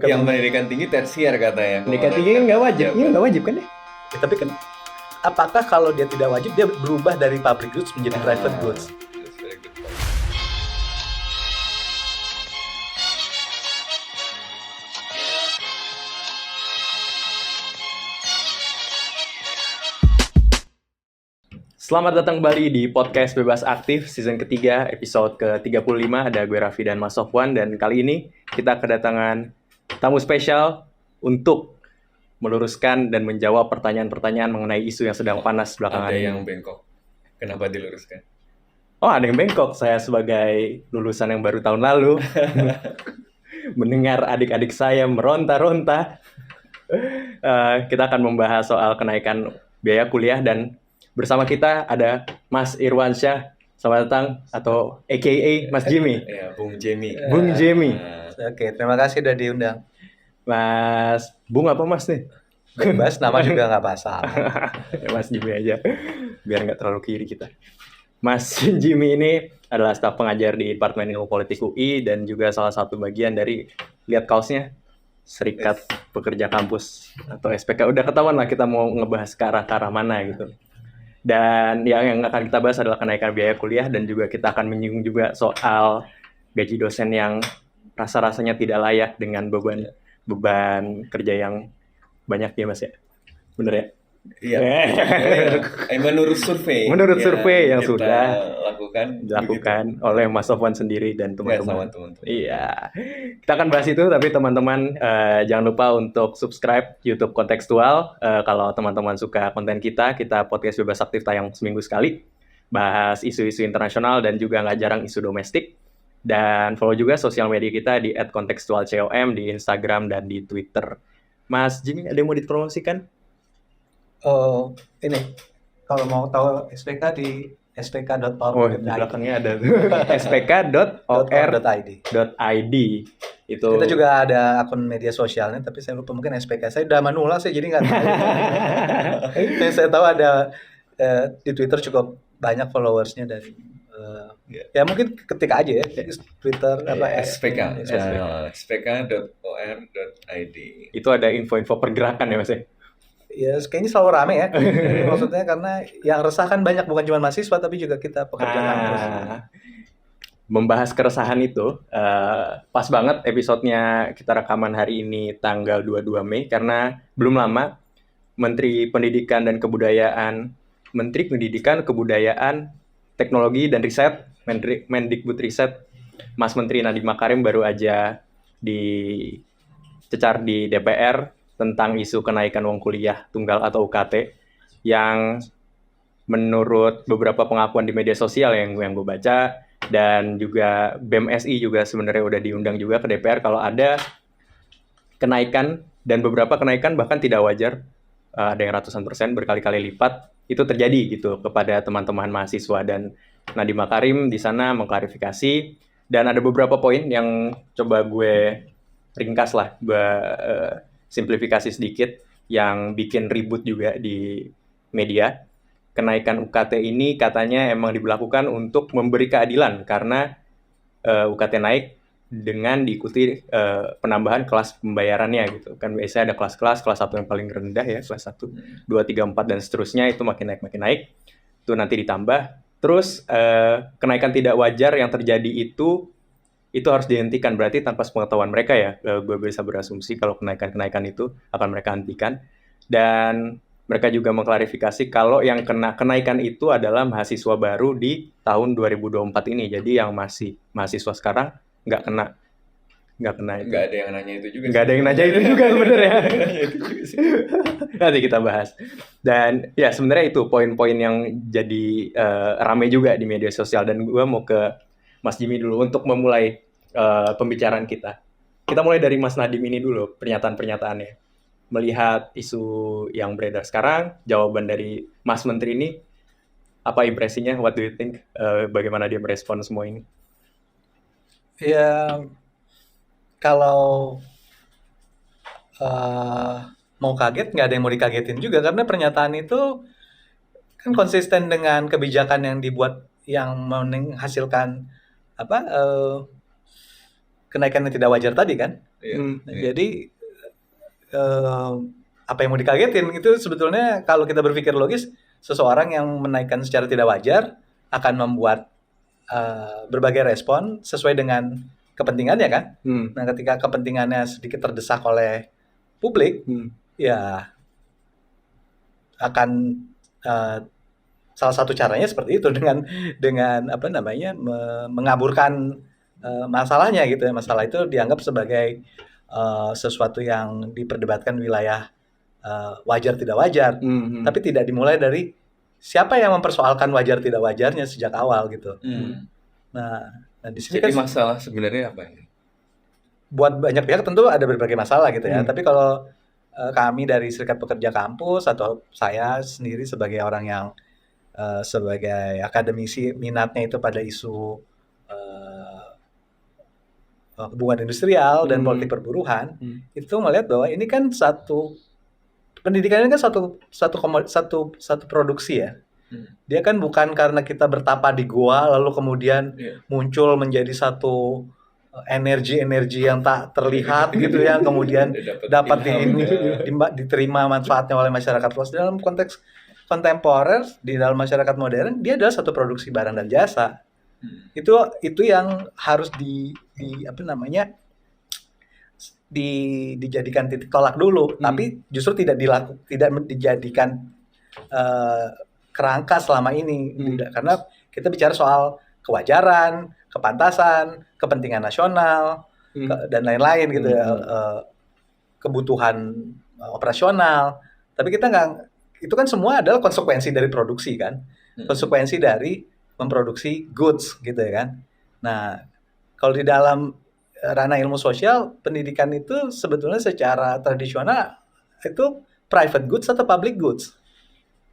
yang pendidikan tinggi tersier katanya. Pendidikan tinggi kan nggak wajib, Ya, nggak wajib kan ya? Ya, tapi kan apakah kalau dia tidak wajib dia berubah dari public goods menjadi private goods? That's very good point. Selamat datang kembali di podcast Bebas Aktif season ketiga episode ke-35. Ada gue Raffi dan Mas Sofwan, dan kali ini kita kedatangan tamu spesial untuk meluruskan dan menjawab pertanyaan-pertanyaan mengenai isu yang sedang panas belakangan Ada ini. yang bengkok. Kenapa diluruskan? Oh, ada yang bengkok. Saya sebagai lulusan yang baru tahun lalu mendengar adik-adik saya meronta-ronta. Kita akan membahas soal kenaikan biaya kuliah, dan bersama kita ada Mas Irwansyah. Selamat datang, atau AKA Mas Jimmy. Ya, Bung Jamie. Bung Jamie. Oke, terima kasih udah diundang. Mas Bung apa Mas nih? Bebas, nama juga nggak masalah. Mas Jimmy aja, biar nggak terlalu kiri kita. Mas Jimmy ini adalah staf pengajar di Departemen Ilmu Politik UI dan juga salah satu bagian dari, lihat kaosnya, Serikat Pekerja Kampus atau SPK. Udah ketahuan lah kita mau ngebahas ke arah mana gitu. Dan yang akan kita bahas adalah kenaikan biaya kuliah, dan juga kita akan menyinggung juga soal gaji dosen yang rasa-rasanya tidak layak dengan beban kerja yang banyak ya Mas ya. Bener ya? Iya. Menurut survei. Menurut survei yang kita sudah dilakukan oleh Mas Sofwan sendiri dan begitu. Ya, sama teman-teman. teman-teman. Iya. Kita akan bahas itu, tapi teman-teman jangan lupa untuk subscribe YouTube Kontekstual. Kalau teman-teman suka konten kita podcast Bebas Aktif tayang seminggu sekali. Bahas isu-isu internasional dan juga nggak jarang isu domestik. Dan follow juga sosial media kita di @kontekstualcom di Instagram dan di Twitter. Mas Jimmy, ada yang mau dipromosikan? Oh, ini kalau mau tahu SPK di spk.org.id. Oh, di belakangnya ada spk.or.id. Itu Kita juga ada akun media sosialnya, tapi saya lupa, mungkin SPK. Saya udah manula sih, jadi nggak tahu. Yang saya tahu ada di Twitter cukup banyak followersnya dari ya mungkin ketik aja ya Twitter SPK. SPK. spk.or.id. Itu ada info-info pergerakan ya Mas ya? Ya kayaknya selalu rame ya. Maksudnya karena yang resah kan banyak, bukan cuma mahasiswa tapi juga kita pekerja kampus. Membahas keresahan itu, pas banget episodenya kita rekaman hari ini tanggal 22 Mei, karena belum lama Menteri Pendidikan, Teknologi dan Riset, Mendikbudristek, Mas Menteri Nadiem Makarim baru aja dicecar di DPR tentang isu kenaikan uang kuliah tunggal atau UKT, yang menurut beberapa pengakuan di media sosial yang gue baca, dan juga BEM-SI juga sebenarnya udah diundang juga ke DPR kalau ada kenaikan, dan beberapa kenaikan bahkan tidak wajar, ada yang ratusan persen, berkali-kali lipat itu terjadi gitu kepada teman-teman mahasiswa. Dan Nadiem Makarim di sana mengklarifikasi, dan ada beberapa poin yang coba gue ringkas lah, simplifikasi sedikit, yang bikin ribut juga di media. Kenaikan UKT ini katanya emang diberlakukan untuk memberi keadilan, karena UKT naik dengan diikuti penambahan kelas pembayarannya gitu. Kan biasanya ada kelas 1 yang paling rendah ya, kelas 1, 2, 3, 4 dan seterusnya, itu makin naik. Itu nanti ditambah. Terus kenaikan tidak wajar yang terjadi itu harus dihentikan, berarti tanpa sepengetahuan mereka ya. Gue bisa berasumsi kalau kenaikan itu akan mereka hentikan. Dan mereka juga mengklarifikasi kalau yang kena kenaikan itu adalah mahasiswa baru di tahun 2024 ini. Jadi yang masih mahasiswa sekarang nggak kena itu. Nggak ada yang nanya itu juga. Nggak ada yang nanya itu juga, bener ya. Nanti kita bahas. Dan ya sebenarnya itu poin-poin yang jadi ramai juga di media sosial. Dan gue mau ke Mas Jimmy dulu untuk memulai pembicaraan kita. Kita mulai dari Mas Nadiem ini dulu, pernyataan-pernyataannya. Melihat isu yang beredar sekarang, jawaban dari Mas Menteri ini, apa impresinya? What do you think? Bagaimana dia merespon semua ini? Ya, kalau mau kaget, nggak ada yang mau dikagetin juga, karena pernyataan itu kan konsisten dengan kebijakan yang dibuat, yang menghasilkan kenaikan yang tidak wajar tadi kan. Jadi apa yang mau dikagetin itu sebetulnya kalau kita berpikir logis, seseorang yang menaikkan secara tidak wajar akan membuat berbagai respon sesuai dengan kepentingannya kan. Nah, ketika kepentingannya sedikit terdesak oleh publik, ya akan salah satu caranya seperti itu dengan apa namanya mengaburkan masalahnya gitu ya. Masalah itu dianggap sebagai sesuatu yang diperdebatkan wilayah wajar tidak wajar, tapi tidak dimulai dari siapa yang mempersoalkan wajar tidak wajarnya sejak awal gitu. Nah di sini Jadi kan masalah sebenarnya apa ini? buat banyak pihak tentu ada berbagai masalah gitu ya. Tapi kalau kami dari Serikat Pekerja Kampus atau saya sendiri sebagai orang yang sebagai akademisi minatnya itu pada isu hubungan industrial dan politik perburuhan, itu melihat bahwa ini kan pendidikan ini kan satu produksi ya. Dia kan bukan karena kita bertapa di gua lalu kemudian muncul menjadi satu energi yang tak terlihat gitu ya, kemudian dapat diterima manfaatnya oleh masyarakat luas. Dalam konteks kontemporer, di dalam masyarakat modern, dia adalah satu produksi barang dan jasa. Itu yang harus dijadikan titik tolak dulu, tapi justru tidak dijadikan kerangka selama ini, karena kita bicara soal kewajaran, kepantasan, kepentingan nasional dan lain-lain gitu ya, kebutuhan operasional. Tapi kita nggak, itu kan semua adalah konsekuensi dari produksi kan, konsekuensi dari memproduksi goods gitu ya kan. Nah, kalau di dalam ranah ilmu sosial, pendidikan itu sebetulnya secara tradisional itu private goods atau public goods.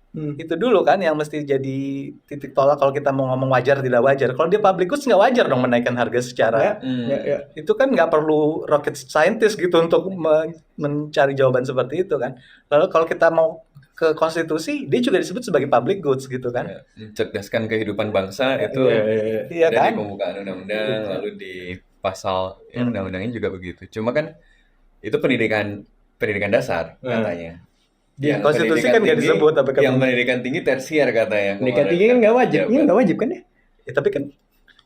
Itu dulu kan yang mesti jadi titik tolak kalau kita mau ngomong wajar tidak wajar. Kalau dia public goods nggak wajar dong menaikkan harga secara itu kan nggak perlu rocket scientist gitu untuk mencari jawaban seperti itu kan. Lalu kalau kita mau ke konstitusi, dia juga disebut sebagai public goods gitu kan. Mencerdaskan kehidupan bangsa itu iya dari kan? pembukaan undang-undang, lalu di pasal undang-undangnya juga begitu. Cuma kan itu pendidikan dasar katanya. Di Yang konstitusi pendidikan kan nggak tinggi, disebut, tapi kan yang pendidikan tinggi tersier katanya. Pendidikan tinggi kan nggak wajib, nggak wajib kan ya? Tapi kan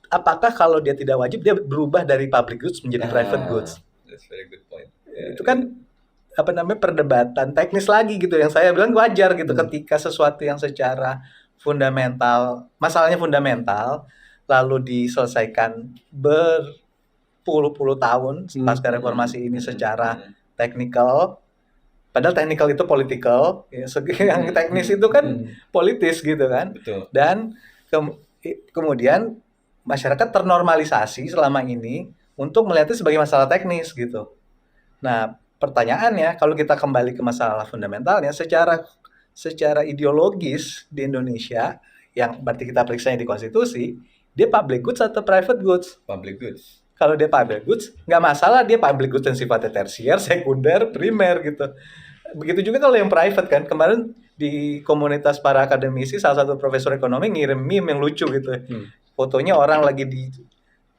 apakah kalau dia tidak wajib dia berubah dari public goods menjadi private goods? That's very good point. Itu kan apa namanya perdebatan teknis lagi gitu, yang saya bilang wajar gitu ketika sesuatu yang secara fundamental, masalahnya fundamental, lalu diselesaikan berpuluh-puluh tahun pasca reformasi ini secara teknikal. Padahal teknikal itu political, ya, yang teknis itu kan politis gitu kan. Betul. Dan kemudian masyarakat ternormalisasi selama ini untuk melihatnya sebagai masalah teknis gitu. Nah, pertanyaannya kalau kita kembali ke masalah fundamentalnya, secara ideologis di Indonesia, yang berarti kita periksanya di konstitusi, dia public goods atau private goods? Public goods. Kalau dia public goods, nggak masalah dia public goods yang sifatnya tersier, sekunder, primer gitu. Begitu juga kalau yang private kan. Kemarin di komunitas para akademisi, salah satu profesor ekonomi ngirim meme yang lucu gitu. Fotonya orang lagi di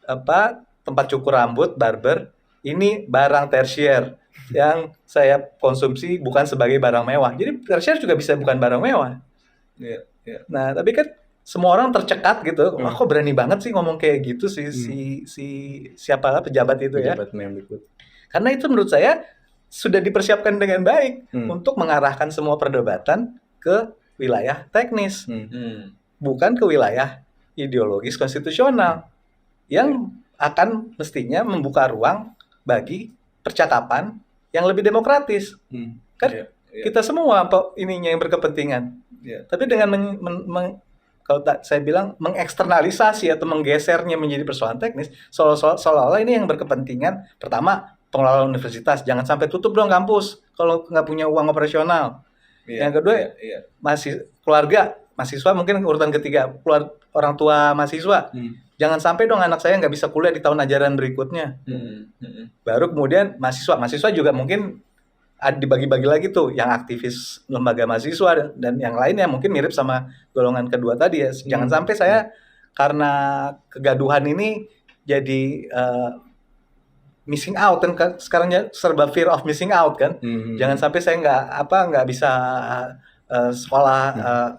tempat cukur rambut, barber. Ini barang tersier yang saya konsumsi bukan sebagai barang mewah. Jadi tersier juga bisa bukan barang mewah. Nah, tapi kan semua orang tercekat gitu. Wah, kok berani banget sih ngomong kayak gitu si siapa pejabat itu ya. Karena itu menurut saya sudah dipersiapkan dengan baik untuk mengarahkan semua perdebatan ke wilayah teknis. Bukan ke wilayah ideologis konstitusional yang akan mestinya membuka ruang bagi percakapan yang lebih demokratis. Kan kita semua ininya yang berkepentingan. Tapi dengan kalau saya bilang mengeksternalisasi atau menggesernya menjadi persoalan teknis, seolah-olah ini yang berkepentingan. Pertama, pengelola universitas, jangan sampai tutup dong kampus kalau nggak punya uang operasional. Yang kedua, keluarga, mahasiswa mungkin urutan ketiga, orang tua mahasiswa. Jangan sampai dong anak saya nggak bisa kuliah di tahun ajaran berikutnya. Baru kemudian mahasiswa juga mungkin dibagi-bagi lagi tuh, yang aktivis lembaga mahasiswa dan yang lainnya mungkin mirip sama golongan kedua tadi ya. Jangan sampai saya karena kegaduhan ini jadi missing out kan sekarang serba fear of missing out kan. Jangan sampai saya nggak bisa sekolah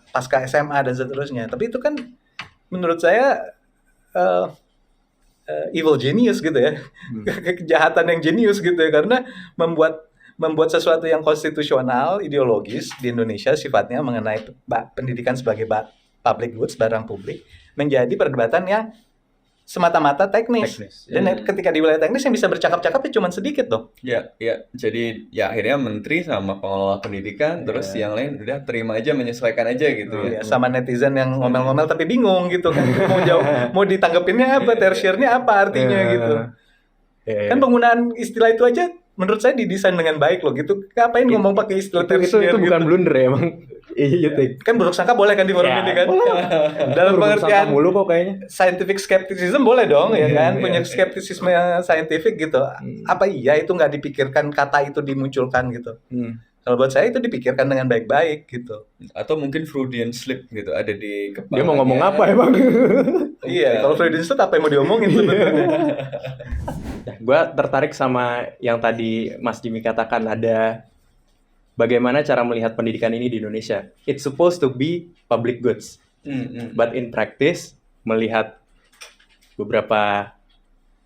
pasca SMA dan seterusnya. Tapi itu kan menurut saya evil genius gitu ya. Kejahatan yang jenius gitu ya, karena membuat sesuatu yang konstitusional, ideologis di Indonesia sifatnya mengenai pendidikan sebagai public goods, barang publik, menjadi perdebatan yang semata-mata teknis. Dan ketika di wilayah teknis yang bisa bercakap-cakap ya cuma sedikit dong. Ya. Jadi ya akhirnya menteri sama pengelola pendidikan, terus yang lain udah terima aja, menyesuaikan aja gitu ya. Sama netizen yang ngomel-ngomel tapi bingung gitu kan. Mau ditanggepinnya apa, tersiernya apa artinya gitu. Kan penggunaan istilah itu aja menurut saya didesain dengan baik loh gitu. Ngapain ngomong pakai istilah tersier itu bukan gitu. blunder ya emang. Kan buruk sangka boleh kan di forum ini kan. Dalam pengertian mulu kok kayaknya. Scientific skepticism boleh dong ya kan, punya skeptisisme scientific gitu. Apa iya itu nggak dipikirkan kata itu dimunculkan gitu. Kalau buat saya itu dipikirkan dengan baik-baik gitu. Atau mungkin Freudian slip gitu ada di kepala. Dia mau ngomong apa emang? Iya, kalau Freudian slip apa yang mau diomongin sebetulnya? Gue tertarik sama yang tadi Mas Jimmy katakan, ada bagaimana cara melihat pendidikan ini di Indonesia. It's supposed to be public goods. But in practice, melihat beberapa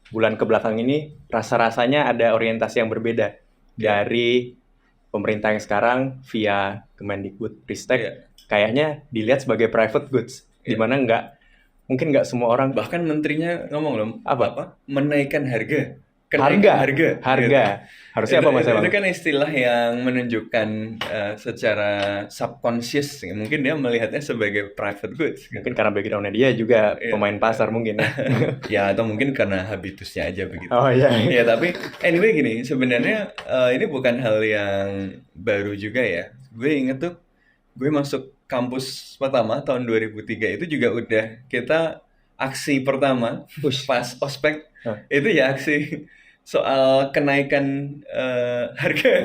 bulan kebelakang ini, rasa-rasanya ada orientasi yang berbeda dari pemerintah yang sekarang via Kemendikbud Ristek. Kayaknya dilihat sebagai private goods, di mana mungkin nggak semua orang. Bahkan menterinya ngomong loh, apa? Menaikkan harga. Harga. Harusnya apa Mas Emang? Itu kan istilah yang menunjukkan secara subconscious, mungkin dia melihatnya sebagai private goods. Mungkin karena background-nya dia juga pemain pasar mungkin ya. Ya, atau mungkin karena habitusnya aja begitu. Oh iya. Ya, tapi anyway gini, sebenarnya ini bukan hal yang baru juga ya. Gue inget tuh, gue masuk kampus pertama tahun 2003 itu juga udah kita aksi pertama pas ospek itu ya aksi soal kenaikan harga,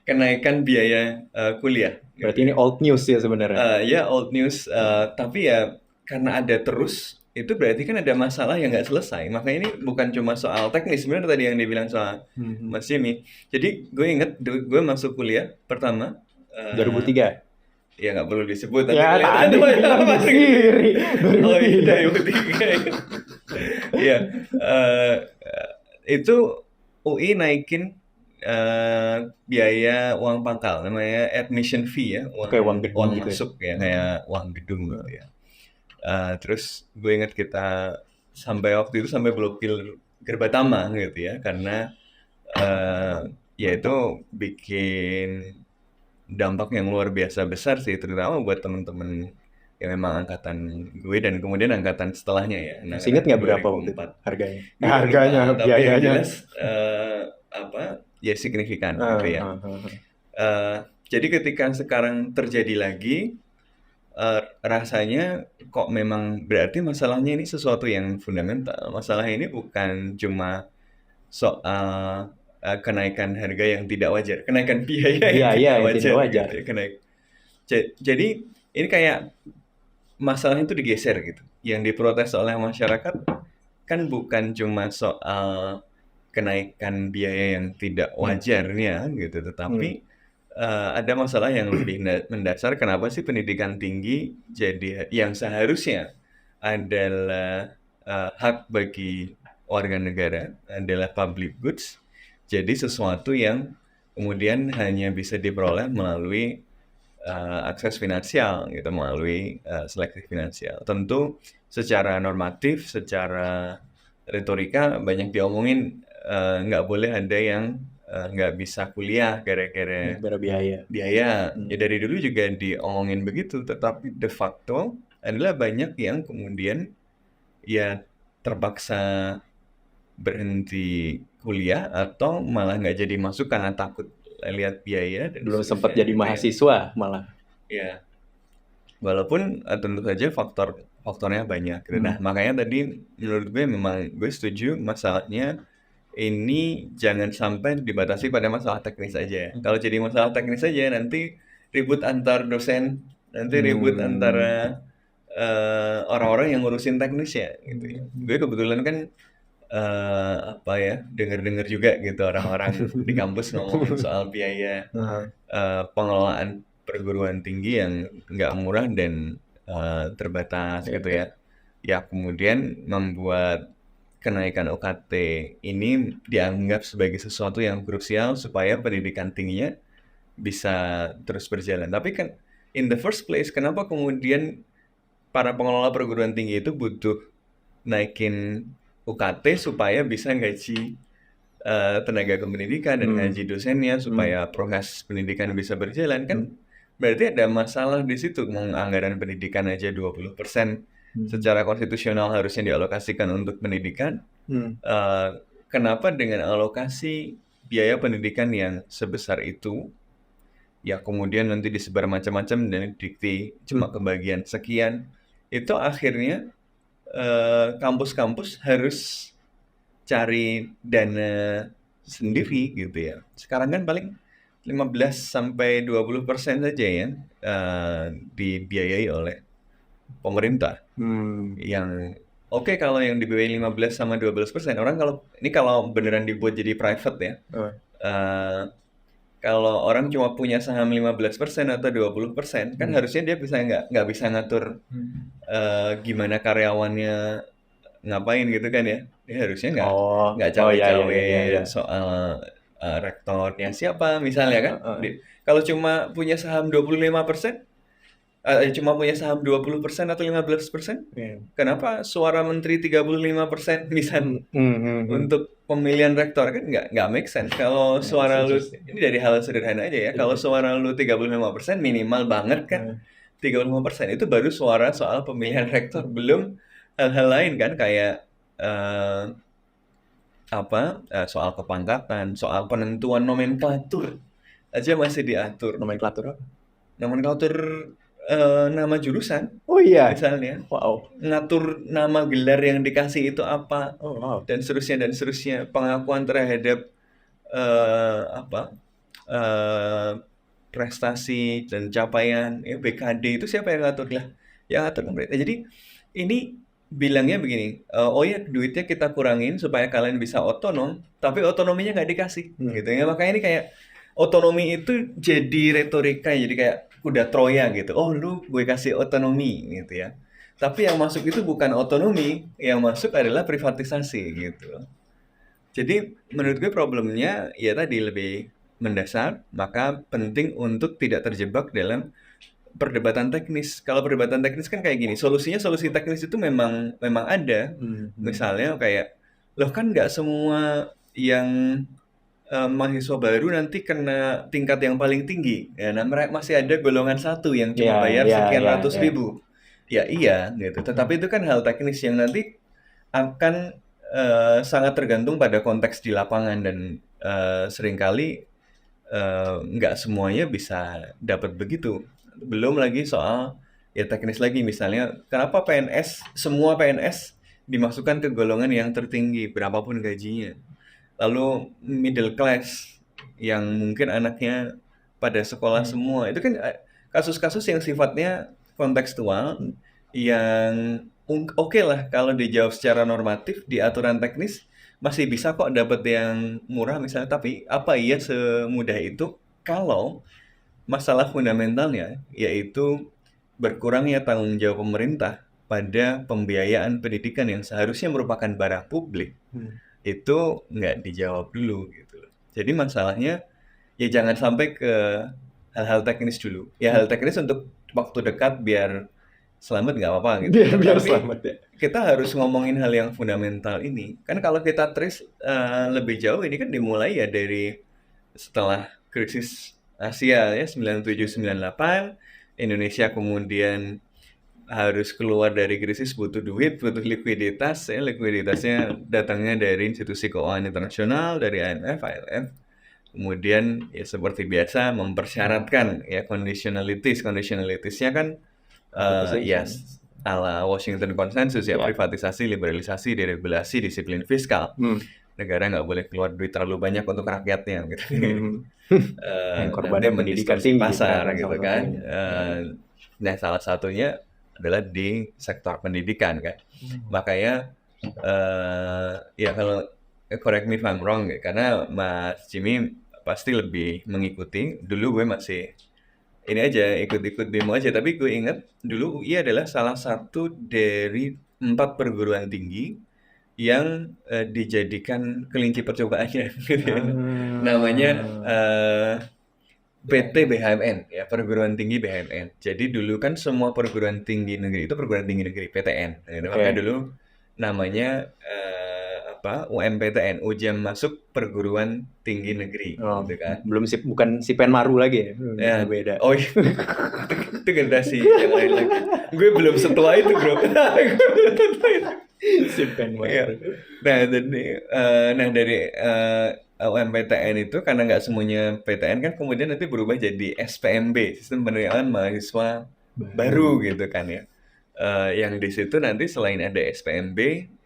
kenaikan biaya kuliah. Berarti ini old news ya sebenarnya. Ya old news, tapi ya karena ada terus, itu berarti kan ada masalah yang nggak selesai. Makanya ini bukan cuma soal teknis, sebenarnya tadi yang dibilang soal Mas Jimmy. Jadi gue inget gue masuk kuliah pertama 2003. Ya nggak perlu disebut. Ya tadi bilang sendiri. Oh iya 2003. Iya. Itu UI naikin biaya uang pangkal, namanya admission fee ya, uang gedung gitu masuk ya, kayak uang gedung ya. Terus gue ingat kita sampai waktu itu sampai blokir Gerbatama gitu ya, karena ya itu bikin dampak yang luar biasa besar sih, terutama buat teman-teman yang memang angkatan gue dan kemudian angkatan setelahnya ya. Masih ingat nggak berapa waktu itu harganya? Harganya, biayanya. Jelas, ya signifikan gitu ya. Jadi ketika sekarang terjadi lagi, rasanya kok memang berarti masalahnya ini sesuatu yang fundamental. Masalah ini bukan cuma soal kenaikan harga yang tidak wajar, kenaikan biaya yang tidak wajar. Gitu. Jadi ini kayak masalahnya itu digeser gitu. Yang diprotes oleh masyarakat kan bukan cuma soal kenaikan biaya yang tidak wajarnya gitu, tetapi ada masalah yang lebih mendasar. Kenapa sih pendidikan tinggi jadi yang seharusnya adalah hak bagi warga negara, adalah public goods, jadi sesuatu yang kemudian hanya bisa diperoleh melalui akses finansial gitu, melalui seleksi finansial. Tentu secara normatif, secara retorika banyak diomongin, nggak boleh ada yang nggak bisa kuliah gara-gara biaya. Ya dari dulu juga diomongin begitu, tetapi de facto adalah banyak yang kemudian ya terpaksa berhenti kuliah atau malah nggak jadi masuk karena takut lihat biaya. Dan belum sempat jadi mahasiswa malah. Ya, walaupun tentu saja faktornya banyak. Nah, makanya tadi menurut gue memang gue setuju masalahnya ini jangan sampai dibatasi pada masalah teknis aja. Kalau jadi masalah teknis aja nanti ribut antar dosen, nanti ribut antara orang-orang yang ngurusin teknis ya gitu ya. Gue kebetulan kan apa ya, dengar-dengar juga gitu orang-orang di kampus ngomongin soal biaya pengelolaan perguruan tinggi yang nggak murah dan terbatas gitu ya. Ya kemudian membuat kenaikan UKT ini dianggap sebagai sesuatu yang krusial supaya pendidikan tingginya bisa terus berjalan. Tapi kan in the first place, kenapa kemudian para pengelola perguruan tinggi itu butuh naikin UKT supaya bisa gaji tenaga kependidikan dan gaji dosennya supaya proses pendidikan bisa berjalan kan berarti ada masalah di situ. Anggaran pendidikan aja 20% secara konstitusional harusnya dialokasikan untuk pendidikan. Kenapa dengan alokasi biaya pendidikan yang sebesar itu ya kemudian nanti disebar macam-macam dan didikti cuma kebagian sekian, itu akhirnya kampus-kampus harus cari dana sendiri gitu ya. Sekarang kan paling 15-20% saja ya dibiayai oleh pemerintah. Yang oke, kalau yang dibiayai 15-12%, orang kalau beneran dibuat jadi private ya. Kalau orang cuma punya saham 15% atau 20%, kan harusnya dia nggak bisa ngatur gimana karyawannya ngapain gitu kan ya. Dia harusnya nggak cawe-cawe soal rektornya siapa misalnya kan. Kalau cuma punya saham 25%, cuma punya saham 20% atau 15%, kenapa suara menteri 35% misal untuk pemilihan rektor kan nggak make sense. Kalau suara lu, ini dari hal sederhana aja ya, kalau suara lu 35% minimal banget kan, 35% itu baru suara soal pemilihan rektor, belum hal-hal lain kan kayak soal kepangkatan, soal penentuan nomenklatur aja masih diatur. Nomenklatur apa? Nomenklatur nama jurusan. Oh iya. Misalnya. Wow. Ngatur nama gelar yang dikasih itu apa. Oh, wow. Dan seterusnya. Pengakuan terhadap prestasi dan capaian BKD itu siapa yang ngatur lah? Yang ngatur pemerintah. Jadi ini bilangnya begini, oh ya duitnya kita kurangin supaya kalian bisa otonom, tapi otonominya nggak dikasih, gitu ya. Makanya ini kayak otonomi itu jadi retorika, jadi kayak kuda Troya gitu. Oh lu gue kasih otonomi gitu ya. Tapi yang masuk itu bukan otonomi, yang masuk adalah privatisasi gitu. Jadi menurut gue problemnya ya tadi lebih mendasar, maka penting untuk tidak terjebak dalam perdebatan teknis. Kalau perdebatan teknis kan kayak gini, solusi teknis itu memang ada. Misalnya kayak, loh kan nggak semua yang mahasiswa baru nanti kena tingkat yang paling tinggi. Ya, nah masih ada golongan satu yang cuma bayar sekian ratus ribu. Ya iya gitu. Tetapi itu kan hal teknis yang nanti akan sangat tergantung pada konteks di lapangan dan seringkali nggak semuanya bisa dapat begitu. Belum lagi soal ya teknis lagi, misalnya kenapa semua PNS dimasukkan ke golongan yang tertinggi berapapun gajinya. Lalu middle class yang mungkin anaknya pada sekolah semua, itu kan kasus-kasus yang sifatnya kontekstual yang oke lah kalau dijawab secara normatif di aturan teknis masih bisa kok dapat yang murah misalnya. Tapi apa iya semudah itu kalau masalah fundamentalnya yaitu berkurangnya tanggung jawab pemerintah pada pembiayaan pendidikan yang seharusnya merupakan barang publik, itu nggak dijawab dulu gitu loh. Jadi masalahnya ya jangan sampai ke hal-hal teknis dulu. Ya hal teknis untuk waktu dekat biar selamat nggak apa-apa gitu. Biar selamat ya. Kita harus ngomongin hal yang fundamental ini. Kan kalau kita trace lebih jauh, ini kan dimulai ya dari setelah krisis Asia ya 97-98, Indonesia kemudian harus keluar dari krisis, butuh duit, butuh likuiditas ya. Likuiditasnya datangnya dari institusi keuangan internasional, dari IMF, IMF. Kemudian ya seperti biasa mempersyaratkan ya conditionalities-nya kan ala Washington Consensus ya, privatisasi, liberalisasi, deregulasi, disiplin fiskal. Negara nggak boleh keluar duit terlalu banyak untuk rakyatnya gitu. Korbannya pendidikan tinggi pasar gitu kan. Nah salah satunya adalah di sektor pendidikan kan. Makanya Ya kalau correct me if I'm wrong ya, karena Mas Jimmy pasti lebih mengikuti. Dulu gue masih ini aja ikut-ikut demo aja, tapi gue ingat dulu UI adalah salah satu dari 4 perguruan tinggi yang dijadikan kelinci percobaannya gitu ya. Namanya PT BHMN ya, perguruan tinggi BHMN. Jadi dulu kan semua perguruan tinggi negeri itu perguruan tinggi negeri PTN. Gitu. Makanya dulu namanya UMPTN, ujian masuk perguruan tinggi negeri, gitu kan. Belum bukan si Penmaru lagi ya? Ya. Beda. Oh iya, itu generasi yang lain lagi. Gue belum setua itu bro. Si Penmaru. Ya. Nah dari UMPTN itu karena nggak semuanya PTN kan kemudian nanti berubah jadi SPMB, sistem penerimaan mahasiswa baru gitu kan ya. Yang di situ nanti selain ada SPMB,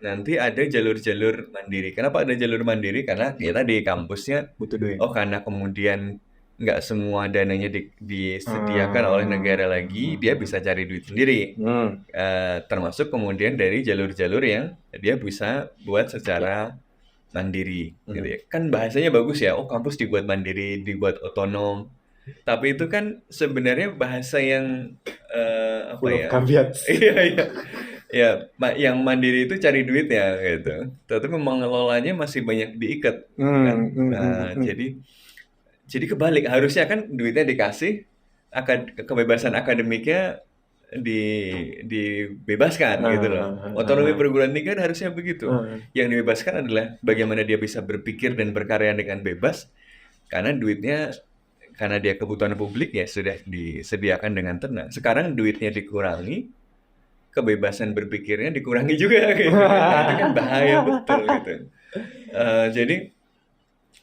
nanti ada jalur-jalur mandiri. Kenapa ada jalur mandiri? Karena ya tadi kampusnya butuh duit. Oh karena kemudian nggak semua dananya disediakan oleh negara lagi, dia bisa cari duit sendiri. Termasuk kemudian dari jalur-jalur yang dia bisa buat secara mandiri, gitu ya. Kan bahasanya bagus ya. Oh kampus dibuat mandiri, dibuat otonom. Tapi itu kan sebenarnya bahasa yang Kaviat. Iya. Ya, yang mandiri itu cari duit ya gitu. Tapi mengelolanya masih banyak diikat kan. Jadi kebalik, harusnya kan duitnya dikasih, kebebasan akademiknya dibebaskan gitu loh. Otonomi perguruan tinggi kan harusnya begitu. Yang dibebaskan adalah bagaimana dia bisa berpikir dan berkarya dengan bebas, karena duitnya karena dia kebutuhan publik ya sudah disediakan dengan tenang. Sekarang duitnya dikurangi, kebebasan berpikirnya dikurangi juga gitu. Itu kan bahaya betul gitu. Jadi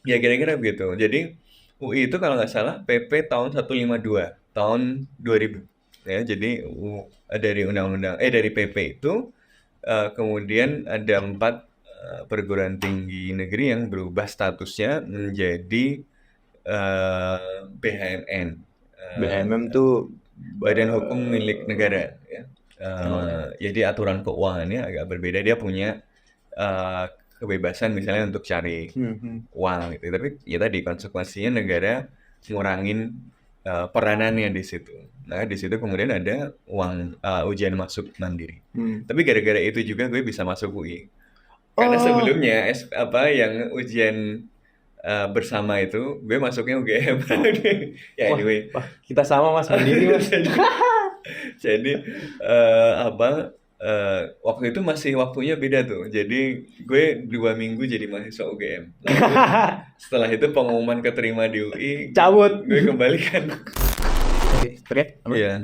ya kira-kira begitu. Jadi UI itu kalau nggak salah PP tahun 152 tahun 2000 ya. Jadi dari dari PP itu kemudian ada 4 perguruan tinggi negeri yang berubah statusnya menjadi BHMN. BHMN tuh Badan Hukum Milik Negara ya. Jadi aturan keuangannya agak berbeda. Dia punya kebebasan misalnya untuk cari uang gitu. Tapi ya tadi konsekuensinya negara ngurangin peranannya di situ. Nah di situ kemudian ada ujian masuk mandiri. Tapi gara-gara itu juga gue bisa masuk UI. Karena sebelumnya yang ujian bersama itu gue masuknya UGM. Ya anyway. Wah, kita sama Mas, mandiri Mas. Jadi waktu itu masih waktunya beda tuh. Jadi gue 2 minggu jadi mahasiswa UGM. Lalu, setelah itu pengumuman keterima di UI, cabut. Gue kembalikan. Oke. Iya.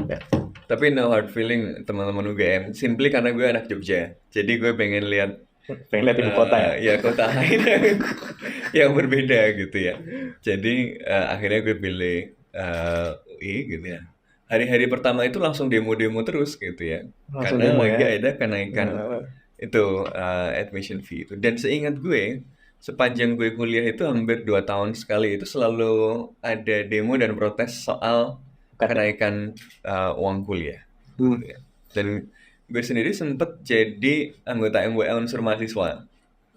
Tapi no hard feeling teman-teman UGM. Simply karena gue anak Jogja. Jadi gue pengen lihat ibu kota ya? Ya kota lain yang berbeda gitu ya. Jadi akhirnya gue pilih UI gitu ya. Hari-hari pertama itu langsung demo-demo terus gitu ya. Langsung karena demo lagi ya? ada kenaikan itu admission fee itu. Dan seingat gue, sepanjang gue kuliah itu hampir 2 tahun sekali itu selalu ada demo dan protes soal kenaikan uang kuliah. Gitu ya. Dan gue sendiri sempat jadi anggota MWL unsur mahasiswa.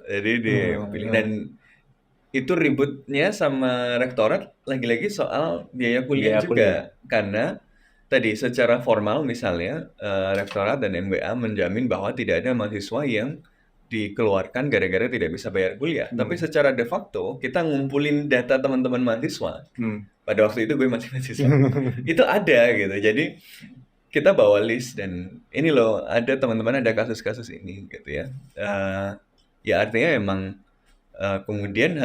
Jadi dipilih dan itu ributnya sama rektorat lagi-lagi soal biaya kuliah juga. Karena tadi secara formal misalnya rektorat dan MWA menjamin bahwa tidak ada mahasiswa yang dikeluarkan gara-gara tidak bisa bayar kuliah. Tapi secara de facto kita ngumpulin data teman-teman mahasiswa. Pada waktu itu gue masih mahasiswa. Itu ada gitu. Jadi kita bawa list dan ini loh ada teman-teman ada kasus-kasus ini gitu ya. Ya artinya emang kemudian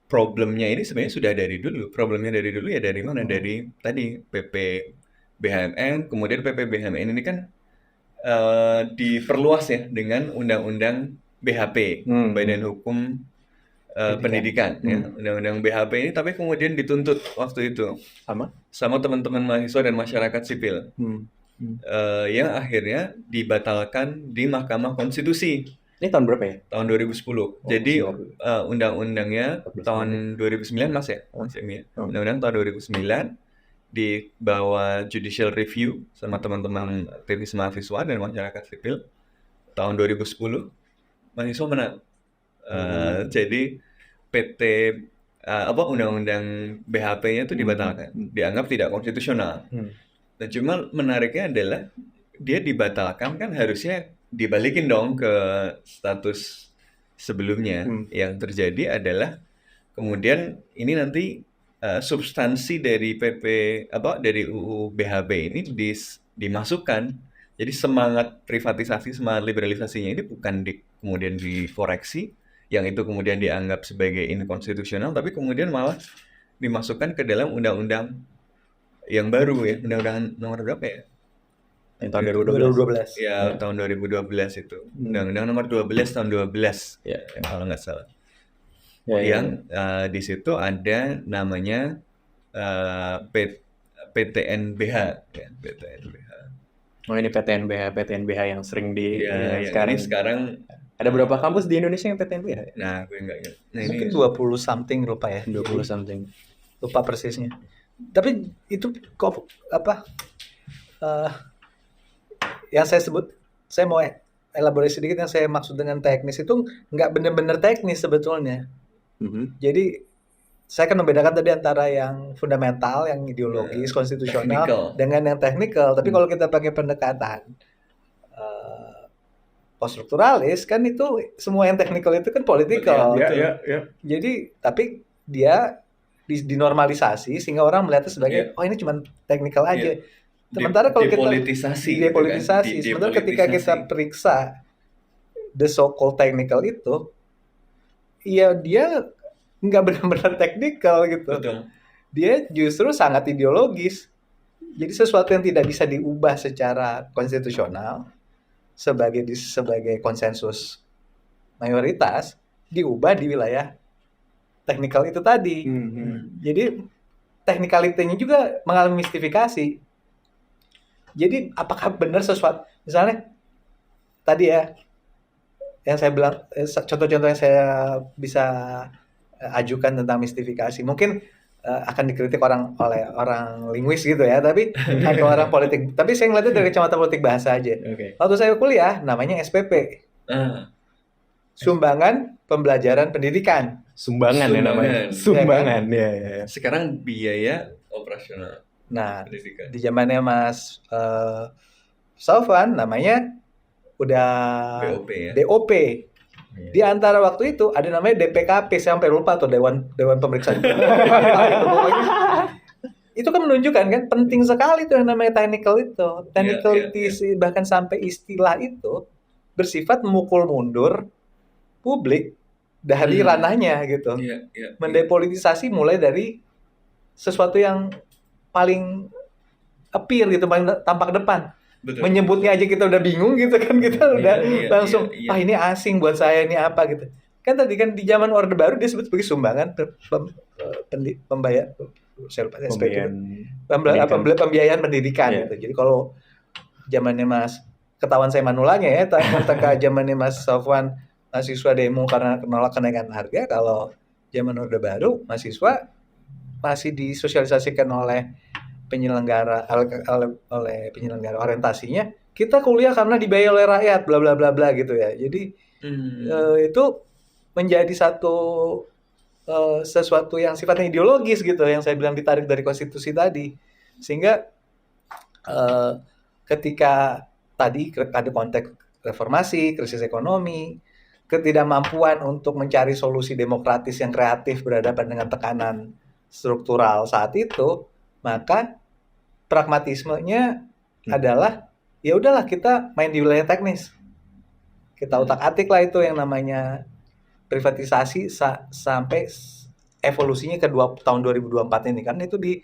problemnya ini sebenarnya sudah dari dulu. Problemnya dari dulu ya dari mana? Dari tadi PP BHMN, kemudian PP BHMN ini kan diperluas ya dengan undang-undang BHP, Badan Hukum Pendidikan ya. Undang-undang BHP ini tapi kemudian dituntut waktu itu sama teman-teman mahasiswa dan masyarakat sipil yang akhirnya dibatalkan di Mahkamah Konstitusi. Ini tahun berapa ya? Tahun 2010. Jadi undang-undangnya tahun 2009 Mas ya? Undang-undang tahun 2009 di bawah judicial review sama teman-teman aktivis mahasiswa dan masyarakat sipil tahun 2010. mahasiswa menang. Jadi PT undang-undang BHP-nya itu dibatalkan, dianggap tidak konstitusional. Nah, cuma menariknya adalah dia dibatalkan kan harusnya dibalikin dong ke status sebelumnya. Yang terjadi adalah kemudian ini nanti substansi dari dari UU BHP ini dimasukkan. Jadi semangat privatisasi, semangat liberalisasinya ini bukan kemudian dikoreksi, yang itu kemudian dianggap sebagai inkonstitusional, tapi kemudian malah dimasukkan ke dalam undang-undang yang baru ya, undang-undang nomor berapa ya? Yang tahun 2012. Ya, tahun 2012 itu. Undang-undang nomor 12 tahun 12 ya, kalau nggak salah. Yang di situ ada namanya PTNBH ya, PTNBH. Oh, ini PTNBH yang sering sekarang ada berapa kampus di Indonesia yang PTNBH? Nah, gue nggak ingat. Nah, mungkin 20 something lupa ya. 20 something. Lupa persisnya. Tapi itu yang saya sebut, saya mau elaborasi sedikit, yang saya maksud dengan teknis itu nggak benar-benar teknis sebetulnya. Jadi saya akan membedakan tadi antara yang fundamental, yang ideologis, konstitusional, technical, dengan yang teknikal. Tapi kalau kita pakai pendekatan poststrukturalis, kan itu semua yang teknikal itu kan politikal. Ya. Jadi tapi dia dinormalisasi sehingga orang melihatnya sebagai oh ini cuma teknikal aja. Sementara kalau kita depolitisasi, sementara ketika kita periksa the so-called technical itu, ya dia nggak benar-benar teknikal gitu. Betul. Dia justru sangat ideologis. Jadi sesuatu yang tidak bisa diubah secara konstitusional sebagai konsensus mayoritas diubah di wilayah teknikal itu tadi. Jadi teknikalitinya juga mengalami mistifikasi. Jadi apakah benar sesuatu, misalnya tadi ya yang saya bilang, contoh-contoh yang saya bisa ajukan tentang mistifikasi mungkin akan dikritik oleh orang linguis gitu ya, tapi atau orang politik. Tapi saya ngeliatnya dari kacamata politik bahasa aja. Waktu saya kuliah namanya SPP, sumbangan pembelajaran pendidikan. Sumbangan ya namanya. Sumbangan ya. Sekarang biaya operasional. Nah, pendidikan. Di zamannya Mas Sofwan namanya udah BOP ya. DOP. Di antara waktu itu ada namanya DPKP, saya sampai lupa tuh Dewan Pemeriksa. Itu kan menunjukkan kan penting sekali tuh yang namanya technical itu. Technicality bahkan sampai istilah itu bersifat memukul mundur publik dari ranahnya gitu. Mendepolitisasi mulai dari sesuatu yang paling appear gitu, paling tampak depan. Betul. Menyebutnya aja kita udah bingung gitu kan, kita udah langsung ini asing buat saya, ini apa gitu. Kan tadi kan di zaman Orde Baru dia sebut sebagai sumbangan pembiayaan pendidikan gitu. Jadi kalau zamannya Mas, ketahuan saya manulanya ya, ketika zamannya Mas Sofwan mahasiswa demo karena menolak kenaikan harga, kalau zaman Orde Baru mahasiswa masih disosialisasikan oleh penyelenggara orientasinya, kita kuliah karena dibayar oleh rakyat, bla bla bla bla gitu ya. Jadi itu menjadi sesuatu yang sifatnya ideologis gitu, yang saya bilang ditarik dari konstitusi tadi, sehingga ketika tadi ada konteks reformasi, krisis ekonomi, ketidakmampuan untuk mencari solusi demokratis yang kreatif berhadapan dengan tekanan struktural saat itu, maka pragmatismenya adalah ya udahlah kita main di wilayah teknis. Kita utak-atik lah itu yang namanya privatisasi sampai evolusinya ke tahun 2024 ini kan, itu di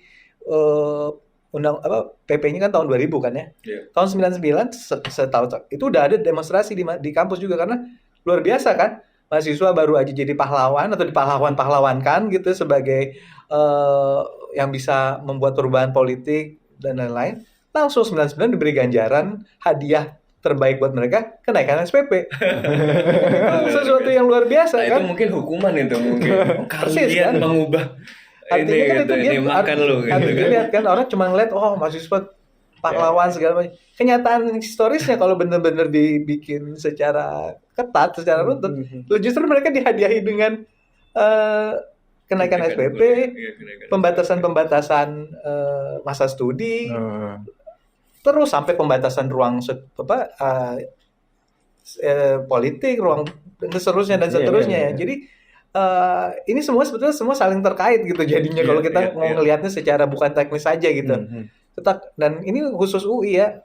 PP-nya kan tahun 2000 kan ya. Tahun 99 setahu itu udah ada demonstrasi di kampus juga, karena luar biasa kan. Mahasiswa baru aja jadi pahlawan atau dipahlawan-pahlawankan gitu sebagai yang bisa membuat perubahan politik dan lain-lain. Langsung 99 diberi ganjaran hadiah terbaik buat mereka, kenaikan SPP. Itu sesuatu yang luar biasa kan. Itu mungkin hukuman itu mungkin. Kalian mengubah artinya kan itu dia makan lu gitu kan. Lihat kan orang cuma ngeliat mahasiswa pahlawan segala macam. Kenyataan historisnya kalau benar-benar dibikin secara ketat, secara runtut, justru mereka dihadiahi dengan kenaikan SPP, pembatasan masa studi, terus sampai pembatasan ruang politik, ruang dan seterusnya. Jadi ini sebetulnya semua saling terkait gitu jadinya kalau kita mau ngelihatnya secara bukan teknis saja gitu. Dan ini khusus UI ya,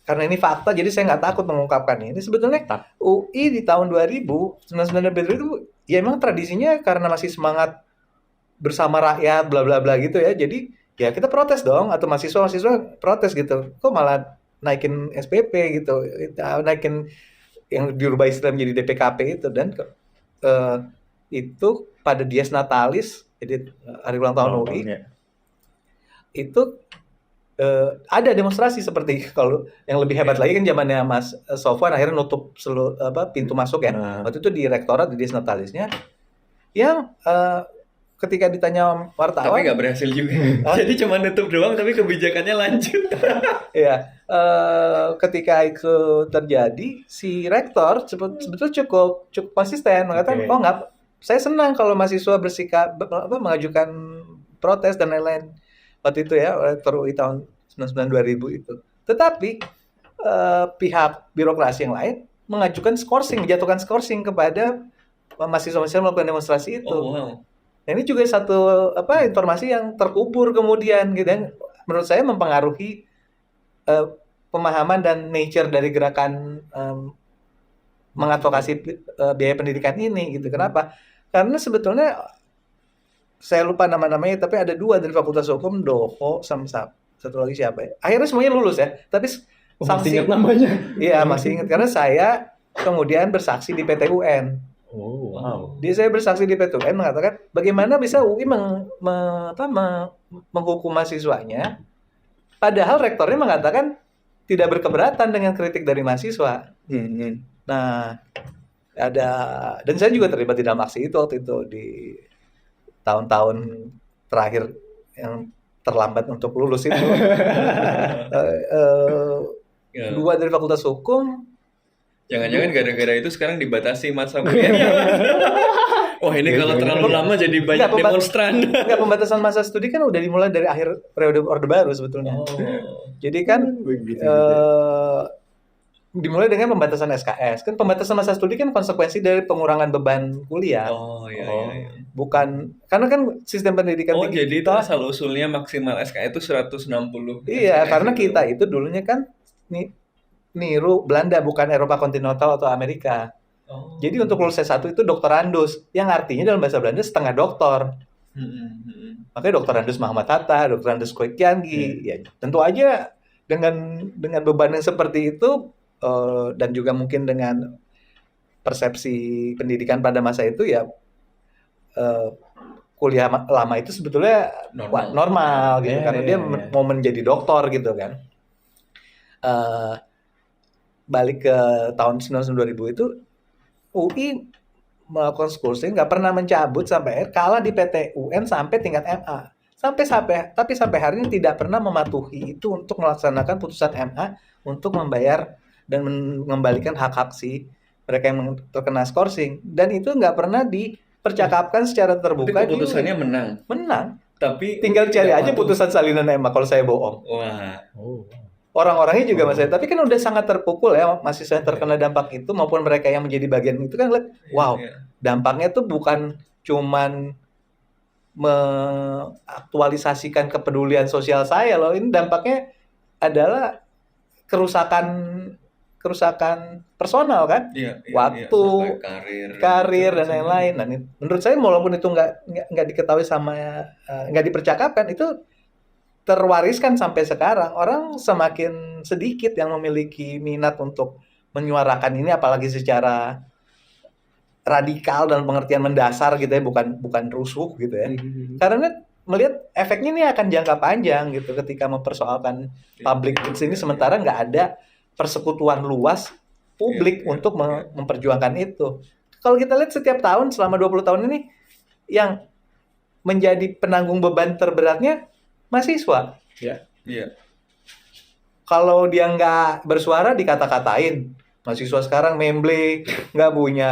karena ini fakta jadi saya nggak takut mengungkapkannya. Ini sebetulnya UI di tahun 2099 itu ya emang tradisinya karena masih semangat bersama rakyat bla bla bla gitu ya. Jadi ya kita protes dong, atau mahasiswa protes gitu. Kok malah naikin SPP gitu, naikin yang dirubah istilah menjadi DPKP itu, dan itu pada Dies Natalis, jadi hari ulang tahun UI. Itu ada demonstrasi seperti, kalau yang lebih hebat lagi kan zamannya Mas Sofwan akhirnya nutup pintu masuk ya. Waktu itu di rektorat di Dies Natalisnya yang ketika ditanya wartawan, tapi nggak berhasil juga. Jadi cuma nutup doang tapi kebijakannya lanjut. Iya, ketika itu terjadi si rektor sebetulnya cukup konsisten mengatakan nggak, saya senang kalau mahasiswa bersikap mengajukan protes dan lain-lain. Waktu itu ya, rektor UI tahun 99 2000 itu. Tetapi pihak birokrasi yang lain menjatuhkan skorsing kepada mahasiswa-mahasiswa melakukan demonstrasi itu. Nah, ini juga satu informasi yang terkubur kemudian gitu, dan menurut saya mempengaruhi pemahaman dan nature dari gerakan mengadvokasi biaya pendidikan ini gitu. Kenapa? Karena sebetulnya saya lupa nama-namanya, tapi ada 2 dari Fakultas Hukum, Doho sama satu lagi siapa ya. Akhirnya semuanya lulus ya, tapi masih ingat namanya? Iya, masih ingat karena saya kemudian bersaksi di PT UN. Oh, wow. Jadi saya bersaksi di PT UN mengatakan bagaimana bisa UI menghukum mahasiswanya, padahal rektornya mengatakan tidak berkeberatan dengan kritik dari mahasiswa. Nah, dan saya juga terlibat di dalam aksi itu waktu itu di tahun-tahun terakhir yang terlambat untuk lulus itu. 2 dari Fakultas Hukum. Jangan-jangan gara-gara itu sekarang dibatasi masa kuliahnya. Wah, ini kalau terlalu lama jadi banyak demonstran. Enggak, pembatasan masa studi kan udah dimulai dari akhir periode Orde Baru sebetulnya. Jadi kan dimulai dengan pembatasan SKS. Kan pembatasan masa studi kan konsekuensi dari pengurangan beban kuliah. Iya. Bukan, karena kan sistem pendidikan tinggi jadi itu asal-usulnya maksimal SKS itu 160. Iya, karena kita itu dulunya kan niru Belanda, bukan Eropa kontinental atau Amerika. Jadi untuk lulus S1 itu doktorandus, yang artinya dalam bahasa Belanda setengah doktor. Makanya doktorandus Muhammad Hatta, doktorandus Koi Kiangi. Ya, tentu aja dengan beban yang seperti itu, dan juga mungkin dengan persepsi pendidikan pada masa itu ya, kuliah lama itu sebetulnya normal gitu, karena dia mau menjadi doktor gitu kan. Balik ke tahun 2000 itu UI melakukan skorsing, nggak pernah mencabut sampai kalah di PT UN sampai tingkat MA. Tapi sampai hari ini tidak pernah mematuhi itu untuk melaksanakan putusan MA untuk membayar dan mengembalikan hak-hak si mereka yang terkena skorsing, dan itu nggak pernah dipercakapkan secara terbuka. Tapi keputusannya menang. Tapi tinggal cari aja putusan salinan MA kalau saya bohong. Wah. Orang-orangnya juga masih, tapi kan udah sangat terpukul ya mahasiswa yang terkena dampak itu maupun mereka yang menjadi bagian itu kan lihat, wow, dampaknya tuh bukan cuman mengaktualisasikan kepedulian sosial saya loh, ini dampaknya adalah kerusakan personal kan, waktu, karir dan lain-lain. Dan menurut saya walaupun itu nggak diketahui sama nggak dipercakapkan, itu terwariskan sampai sekarang. Orang semakin sedikit yang memiliki minat untuk menyuarakan ini, apalagi secara radikal dan pengertian mendasar gitu ya, bukan rusuh gitu ya. Karena melihat efeknya ini akan jangka panjang gitu ketika mempersoalkan public goods ini, sementara nggak ada persekutuan luas publik untuk memperjuangkan itu. Kalau kita lihat setiap tahun selama 20 tahun ini yang menjadi penanggung beban terberatnya mahasiswa. Iya. Kalau dia nggak bersuara dikata-katain. Mahasiswa sekarang memble, nggak punya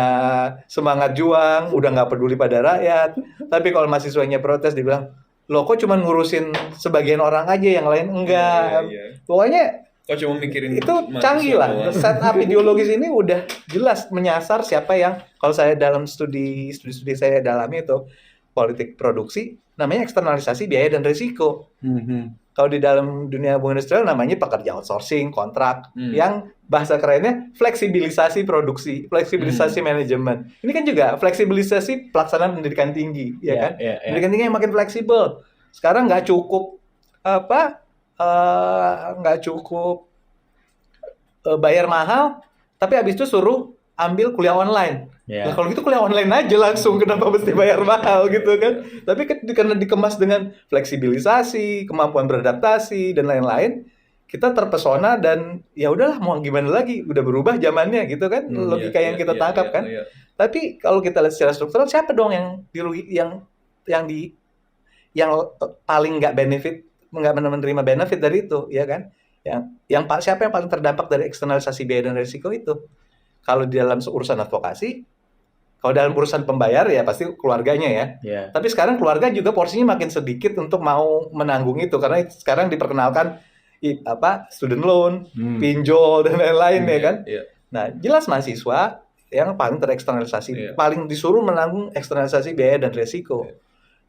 semangat juang, udah nggak peduli pada rakyat. Tapi kalau mahasiswanya protes dibilang, lo kok cuma ngurusin sebagian orang aja, yang lain enggak. Iya. Pokoknya Kok cuma mikirin itu canggih lah. doang? Setup ideologis ini udah jelas menyasar siapa yang, kalau saya dalam studi saya dalami itu politik produksi, namanya eksternalisasi biaya dan risiko. Kalau di dalam dunia hubungan industrial namanya pekerja outsourcing, kontrak, yang bahasa kerennya fleksibilisasi produksi, fleksibilisasi manajemen. Ini kan juga fleksibilisasi pelaksanaan pendidikan tinggi, ya kan? Pendidikan tinggi yang makin fleksibel. Sekarang nggak cukup bayar mahal, tapi habis itu suruh ambil kuliah online. Nah, kalau gitu kuliah online aja langsung, kenapa mesti bayar mahal gitu kan? Tapi karena dikemas dengan fleksibilisasi, kemampuan beradaptasi dan lain-lain, kita terpesona dan ya udahlah mau gimana lagi, udah berubah zamannya gitu kan, logika yang kita tangkap kan. Tapi kalau kita lihat secara struktural, siapa dong yang paling nggak menerima benefit dari itu, ya kan? Siapa yang paling terdampak dari eksternalisasi biaya dan risiko itu? Kalau di dalam urusan advokasi, kalau dalam urusan pembayar ya pasti keluarganya ya. Tapi sekarang keluarga juga porsinya makin sedikit untuk mau menanggung itu, karena sekarang diperkenalkan student loan, pinjol dan lain-lain ya kan. Nah, jelas mahasiswa yang paling tereksternalisasi, paling disuruh menanggung eksternalisasi biaya dan risiko.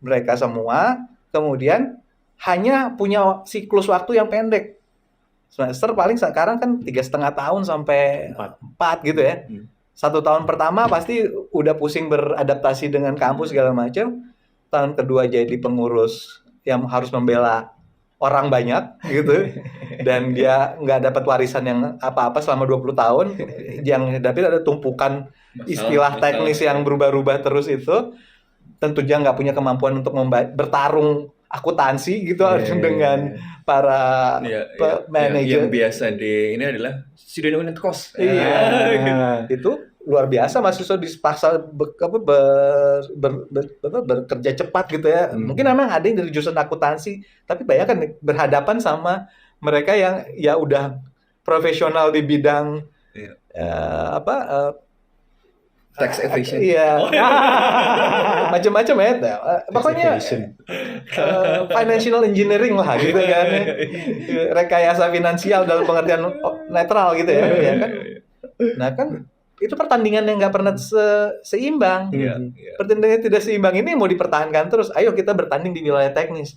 Mereka semua kemudian hanya punya siklus waktu yang pendek. Semester paling sekarang kan 3,5 tahun sampai 4 gitu ya. 1 tahun pertama pasti udah pusing beradaptasi dengan kampus segala macam. Tahun kedua jadi pengurus yang harus membela orang banyak gitu. Dan dia nggak dapat warisan yang apa-apa selama 20 tahun. Yang dapat ada tumpukan istilah teknis yang berubah-ubah terus itu. Tentu dia nggak punya kemampuan untuk bertarung akuntansi gitu dengan para manajer. Yang biasa ini adalah student unit cost. Itu luar biasa, mahasiswa dipaksa bekerja cepat gitu ya. Mungkin memang ada yang dari jurusan akuntansi, tapi bayangkan nih, berhadapan sama mereka yang ya udah profesional di bidang tax evasion. Iya. Macam-macam ya. Pokoknya financial engineering lah gitu kan. Rekayasa finansial dalam pengertian netral gitu ya, ya kan. Nah kan itu pertandingan yang nggak pernah seimbang. Pertandingan tidak seimbang ini mau dipertahankan terus. Ayo kita bertanding di wilayah teknis.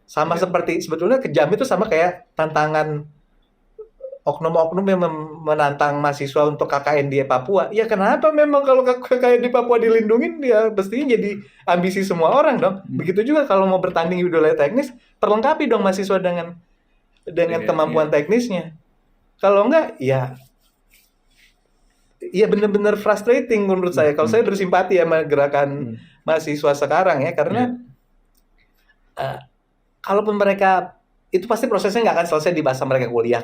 Sama seperti sebetulnya kejam itu sama kayak tantangan oknum-oknum yang menantang mahasiswa untuk KKN di Papua. Ya kenapa memang kalau KKN di Papua dilindungin, ya pastinya jadi ambisi semua orang dong. Begitu juga kalau mau bertanding di wilayah teknis, perlengkapi dong mahasiswa dengan kemampuan teknisnya. Kalau enggak, ya benar-benar frustrating menurut saya. Kalau saya bersimpati sama gerakan mahasiswa sekarang ya, karena kalaupun mereka itu pasti prosesnya nggak akan selesai di masa mereka kuliah.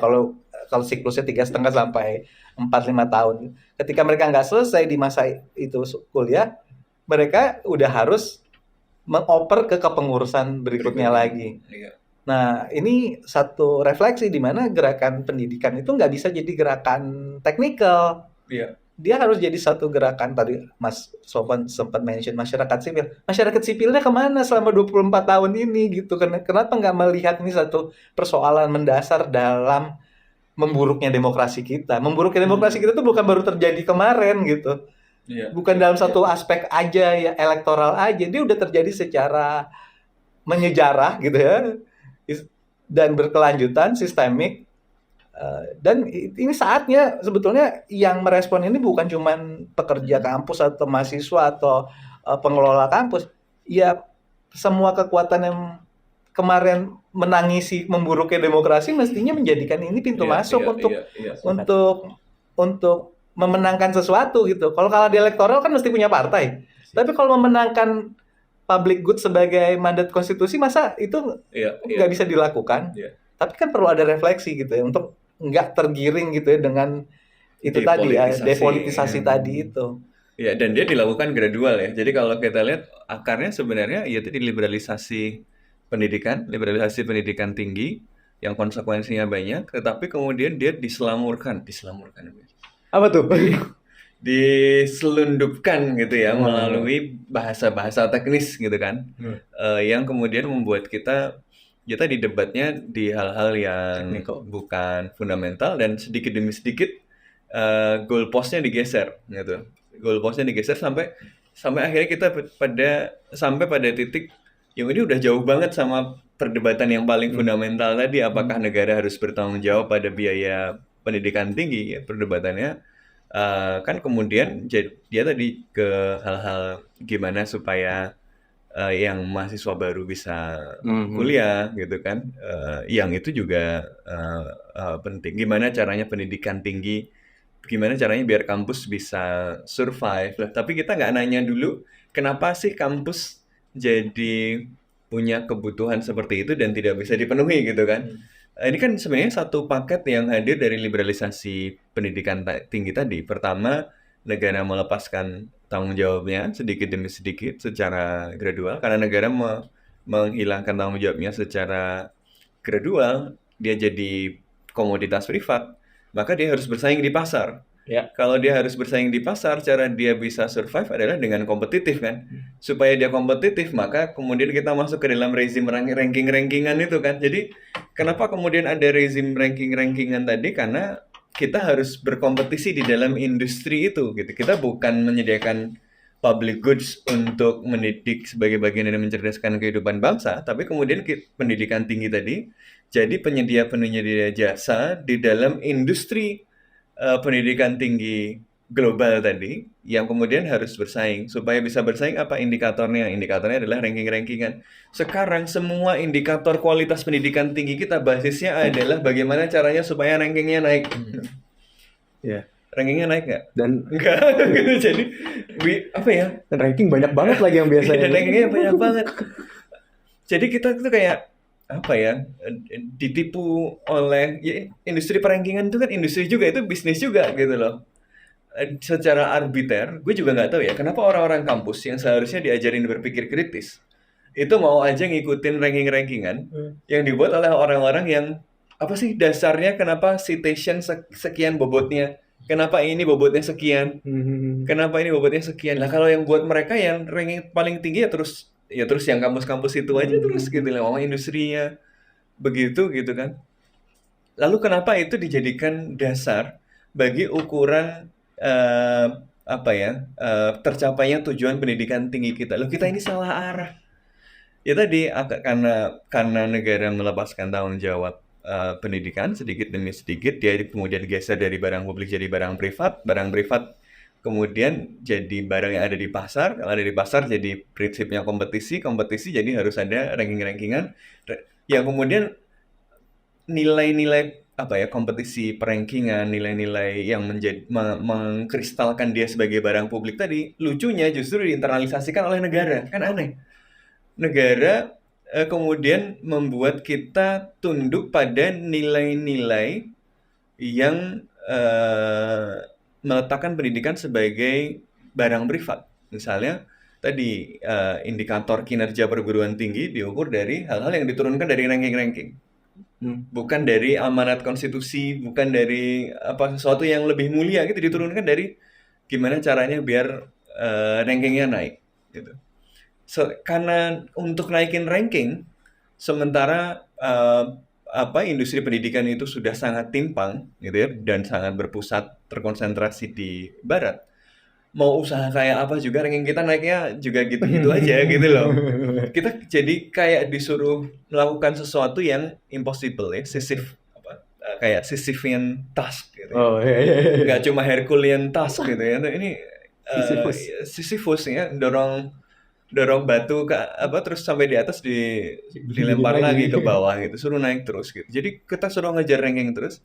Kalau siklusnya 3,5 sampai 4-5 tahun. Ketika mereka nggak selesai di masa itu kuliah, mereka udah harus mengoper ke kepengurusan berikutnya lagi. Nah, ini satu refleksi di mana gerakan pendidikan itu nggak bisa jadi gerakan teknikal. Dia harus jadi satu gerakan, tadi Mas Sofwan sempat mention masyarakat sipil. Masyarakat sipilnya kemana selama 24 tahun ini gitu? Kenapa nggak melihat ini satu persoalan mendasar dalam memburuknya demokrasi kita? Memburuknya demokrasi kita tuh bukan baru terjadi kemarin gitu. Bukan dalam satu aspek aja ya, elektoral aja. Dia udah terjadi secara menyejarah gitu ya. Dan berkelanjutan, sistemik. Dan ini saatnya sebetulnya yang merespon ini bukan cuma pekerja kampus atau mahasiswa atau pengelola kampus. Ya semua kekuatan yang kemarin menangisi memburuknya demokrasi mestinya menjadikan ini pintu masuk untuk memenangkan sesuatu gitu. Kalau kalah di elektoral kan mesti punya partai. Tapi kalau memenangkan public good sebagai mandat konstitusi, masa itu nggak bisa dilakukan? Tapi kan perlu ada refleksi gitu ya, untuk nggak tergiring gitu ya dengan itu tadi ya, depolitisasi tadi itu. Ya, dan dia dilakukan gradual ya. Jadi kalau kita lihat akarnya sebenarnya ya tadi liberalisasi pendidikan tinggi, yang konsekuensinya banyak, tetapi kemudian dia diselamurkan, Apa tuh? diselundupkan gitu ya melalui bahasa-bahasa teknis gitu kan, yang kemudian membuat kita di debatnya di hal-hal yang Teknikal. bukan fundamental dan sedikit demi sedikit goalpostnya digeser gitu, sampai akhirnya kita pada titik yang ini udah jauh banget sama perdebatan yang paling fundamental tadi, apakah negara harus bertanggung jawab pada biaya pendidikan tinggi ya, perdebatannya kan kemudian dia tadi ke hal-hal gimana supaya yang mahasiswa baru bisa kuliah gitu kan, yang itu juga penting. Gimana caranya pendidikan tinggi, gimana caranya biar kampus bisa survive. Tapi kita nggak nanya dulu kenapa sih kampus jadi punya kebutuhan seperti itu dan tidak bisa dipenuhi gitu kan. Ini kan sebenarnya satu paket yang hadir dari liberalisasi pendidikan tinggi tadi. Pertama, negara melepaskan tanggung jawabnya sedikit demi sedikit secara gradual, karena negara menghilangkan tanggung jawabnya secara gradual, dia jadi komoditas privat, maka dia harus bersaing di pasar. Ya. Kalau dia harus bersaing di pasar, cara dia bisa survive adalah dengan kompetitif kan. Supaya dia kompetitif, maka kemudian kita masuk ke dalam rezim ranking-rankingan itu kan. Jadi kenapa kemudian ada rezim ranking-rankingan tadi? Karena kita harus berkompetisi di dalam industri itu gitu. Kita bukan menyediakan public goods untuk mendidik sebagai bagian dari mencerdaskan kehidupan bangsa, tapi kemudian pendidikan tinggi tadi jadi penyedia jasa di dalam industri pendidikan tinggi global tadi, yang kemudian harus bersaing. Supaya bisa bersaing, apa indikatornya? Indikatornya adalah ranking-rankingan. Sekarang semua indikator kualitas pendidikan tinggi kita basisnya adalah bagaimana caranya supaya rankingnya naik. Ya. Rankingnya naik nggak? Dan Enggak. Jadi apa ya? dan ranking banyak banget lagi yang biasanya. Dan rankingnya banyak banget. Jadi kita tuh kayak apa ya, ditipu oleh ya, industri perankingan itu kan industri juga, itu bisnis juga gitu loh. Secara arbiter, gue juga nggak tahu ya kenapa orang-orang kampus yang seharusnya diajarin berpikir kritis itu mau aja ngikutin ranking-rankingan yang dibuat oleh orang-orang yang apa sih dasarnya, kenapa citation sekian bobotnya, kenapa ini bobotnya sekian, kenapa ini bobotnya sekian. Lah kalau yang buat mereka yang ranking paling tinggi ya terus yang kampus-kampus itu aja terus gitu lah, ngomong industrinya begitu gitu kan. Lalu kenapa itu dijadikan dasar bagi ukuran tercapainya tujuan pendidikan tinggi kita? Loh, kita ini salah arah. Ya tadi karena negara melepaskan tanggung jawab pendidikan sedikit demi sedikit, dia kemudian geser dari barang publik jadi barang privat kemudian jadi barang yang ada di pasar. Kalau ada di pasar jadi prinsipnya kompetisi jadi harus ada ranking-rankingan yang kemudian nilai-nilai kompetisi perankingan, nilai-nilai yang mengkristalkan dia sebagai barang publik tadi, lucunya justru diinternalisasikan oleh negara. Kan aneh. Negara kemudian membuat kita tunduk pada nilai-nilai yang meletakkan pendidikan sebagai barang privat. Misalnya tadi indikator kinerja perguruan tinggi diukur dari hal-hal yang diturunkan dari ranking-ranking. Bukan dari amanat konstitusi, bukan dari sesuatu yang lebih mulia gitu, diturunkan dari gimana caranya biar rankingnya naik gitu. Karena untuk naikin ranking, sementara industri pendidikan itu sudah sangat timpang gitu ya, dan sangat berpusat terkonsentrasi di barat. Mau usaha kayak apa juga ranking kita naiknya juga gitu-gitu aja gitu loh. Kita jadi kayak disuruh melakukan sesuatu yang impossible ya, kayak Sisyphean task gitu. Oh iya. Nggak cuma Herculean task gitu ya. Ini Sisyphus ya, dorong batu terus sampai di atas dilempar lagi ke bawah gitu, suruh naik terus gitu. Jadi kita suruh ngejar ranking terus.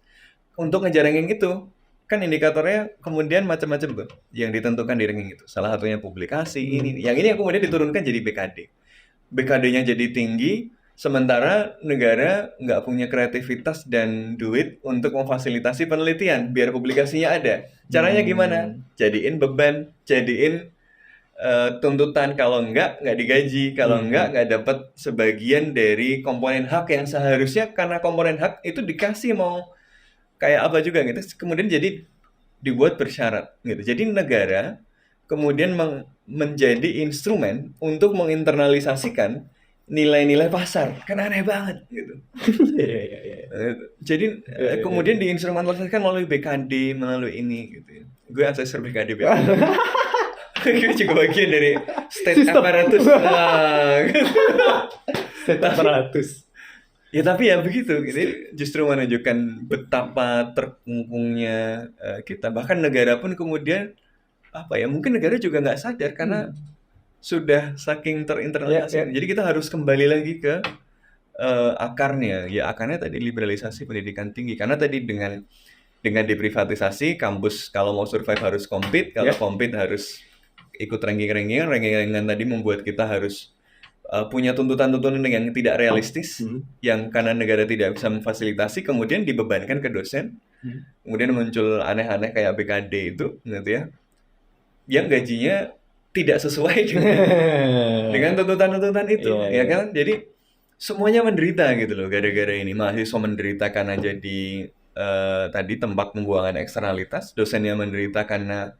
Untuk ngejar ranking itu kan indikatornya kemudian macam-macam tuh yang ditentukan di ranking itu. Salah satunya publikasi ini. Yang ini yang kemudian diturunkan jadi BKD. BKD-nya jadi tinggi, sementara negara nggak punya kreativitas dan duit untuk memfasilitasi penelitian biar publikasinya ada. Caranya gimana? Jadiin beban, jadiin tuntutan, kalau nggak digaji, kalau nggak dapat sebagian dari komponen hak yang seharusnya, karena komponen hak itu dikasih mau kayak apa juga gitu, kemudian jadi dibuat bersyarat gitu. Jadi negara kemudian menjadi instrumen untuk menginternalisasikan nilai-nilai pasar, kan aneh banget gitu. Jadi kemudian diinstrumentalisasikan melalui BKD, melalui ini gitu. Gue asesor BKD. Gue juga bagian dari state apparatus. State apparatus. Ya tapi ya begitu, ini justru menunjukkan betapa terkungkungnya kita. Bahkan negara pun kemudian mungkin negara juga nggak sadar karena sudah saking terinternalisasi. Jadi kita harus kembali lagi ke akarnya. Ya akarnya tadi liberalisasi pendidikan tinggi. Karena tadi dengan deprivatisasi, kampus kalau mau survive harus compete, kalau compete harus ikut ranking-rankingan tadi membuat kita harus punya tuntutan-tuntutan yang tidak realistis, yang karena negara tidak bisa memfasilitasi, kemudian dibebankan ke dosen, kemudian muncul aneh-aneh kayak BKD itu, gitu ya, yang gajinya tidak sesuai dengan tuntutan-tuntutan itu, ya kan? Jadi semuanya menderita gitu loh, gara-gara ini. Mahasiswa menderita karena jadi tadi tempat pembuangan eksternalitas, dosennya menderita karena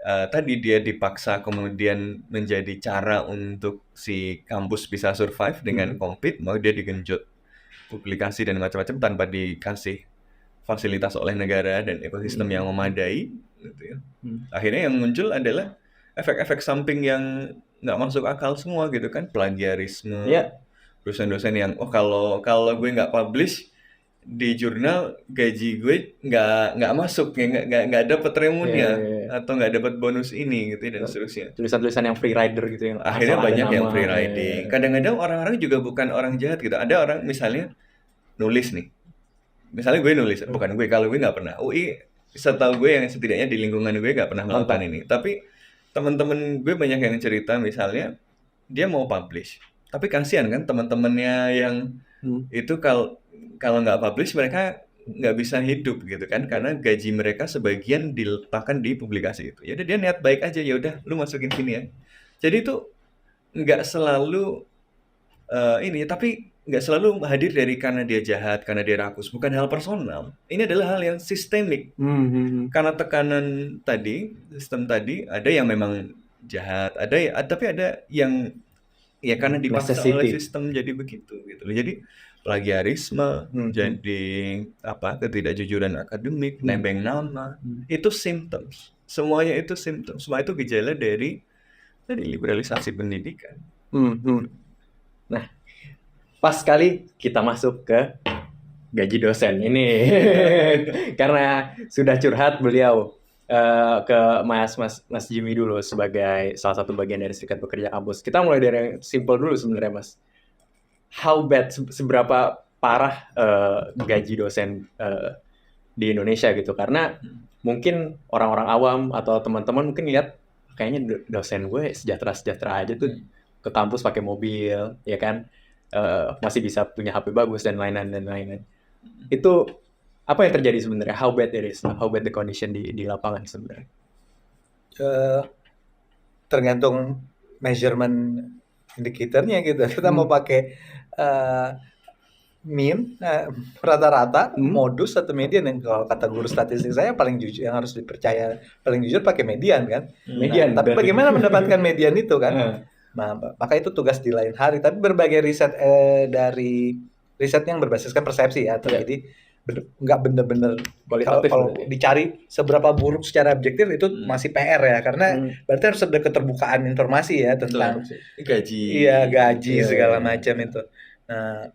tadi dia dipaksa kemudian menjadi cara untuk si kampus bisa survive dengan compete, mau dia digenjot publikasi dan macam-macam tanpa dikasih fasilitas oleh negara dan ekosistem yang memadai gitu ya. Akhirnya yang muncul adalah efek-efek samping yang nggak masuk akal semua gitu kan, plagiarisme, dosen-dosen yang kalau gue nggak publish di jurnal, gaji gue nggak masuk, nggak dapet remunnya, atau nggak dapat bonus ini gitu dan seterusnya. Tulisan-tulisan yang free rider gitu yang akhirnya banyak yang free riding. Kadang-kadang orang-orang juga bukan orang jahat gitu. Ada orang misalnya nulis nih, misalnya gue nulis, bukan gue, kalau gue nggak pernah, UI setahu gue yang setidaknya di lingkungan gue nggak pernah melakukan ini. Tapi teman-teman gue banyak yang cerita misalnya dia mau publish, tapi kasihan kan teman-temannya yang itu kalau nggak publish mereka nggak bisa hidup gitu kan, karena gaji mereka sebagian diletakkan di publikasi itu. Ya udah, dia niat baik aja, ya udah lu masukin sini ya. Jadi itu nggak selalu tapi nggak selalu hadir dari karena dia jahat, karena dia rakus, bukan hal personal. Ini adalah hal yang sistemik. Karena tekanan tadi, sistem tadi, ada yang memang jahat, tapi ada yang ya karena dipaksa oleh sistem jadi begitu gitu. Jadi plagiarisme, jadi ketidakjujuran akademik, nebeng nama, itu symptoms. Semuanya itu symptoms. Semua itu gejala dari liberalisasi pendidikan. Nah, pas sekali kita masuk ke gaji dosen ini. Karena sudah curhat beliau ke Mas Jimmy dulu sebagai salah satu bagian dari Serikat Pekerja Kampus. Kita mulai dari yang simple dulu sebenarnya, Mas. How bad, seberapa parah gaji dosen di Indonesia gitu? Karena mungkin orang-orang awam atau teman-teman mungkin lihat kayaknya dosen gue sejahtera aja tuh, ke kampus pakai mobil, ya kan? Masih bisa punya HP bagus dan lain-lain. Itu apa yang terjadi sebenarnya? How bad it is? How bad the condition di lapangan sebenarnya? Tergantung measurement indicatornya gitu. Kita mau pakai mean, rata-rata, modus atau median, yang kalau kata guru statistik saya paling jujur, yang harus dipercaya paling jujur pakai median kan. Median. Tapi bagaimana mendapatkan median itu kan? Nah, maka itu tugas di lain hari. Tapi berbagai riset dari riset yang berbasiskan persepsi ya, jadi nggak bener-bener kalau dicari seberapa buruk secara objektif itu masih PR ya, karena berarti harus ada keterbukaan informasi ya tentang gaji segala macam itu. Nah,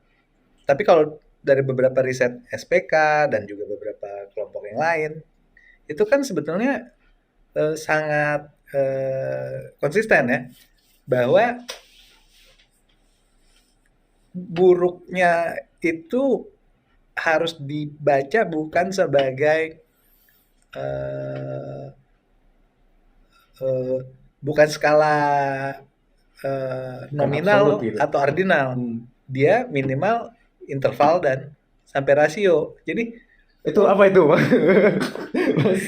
tapi kalau dari beberapa riset SPK dan juga beberapa kelompok yang lain itu kan sebetulnya sangat konsisten ya, bahwa buruknya itu harus dibaca bukan sebagai bukan skala nominal gitu, atau ordinal. Dia minimal, interval, dan sampai rasio. Jadi Itu apa itu?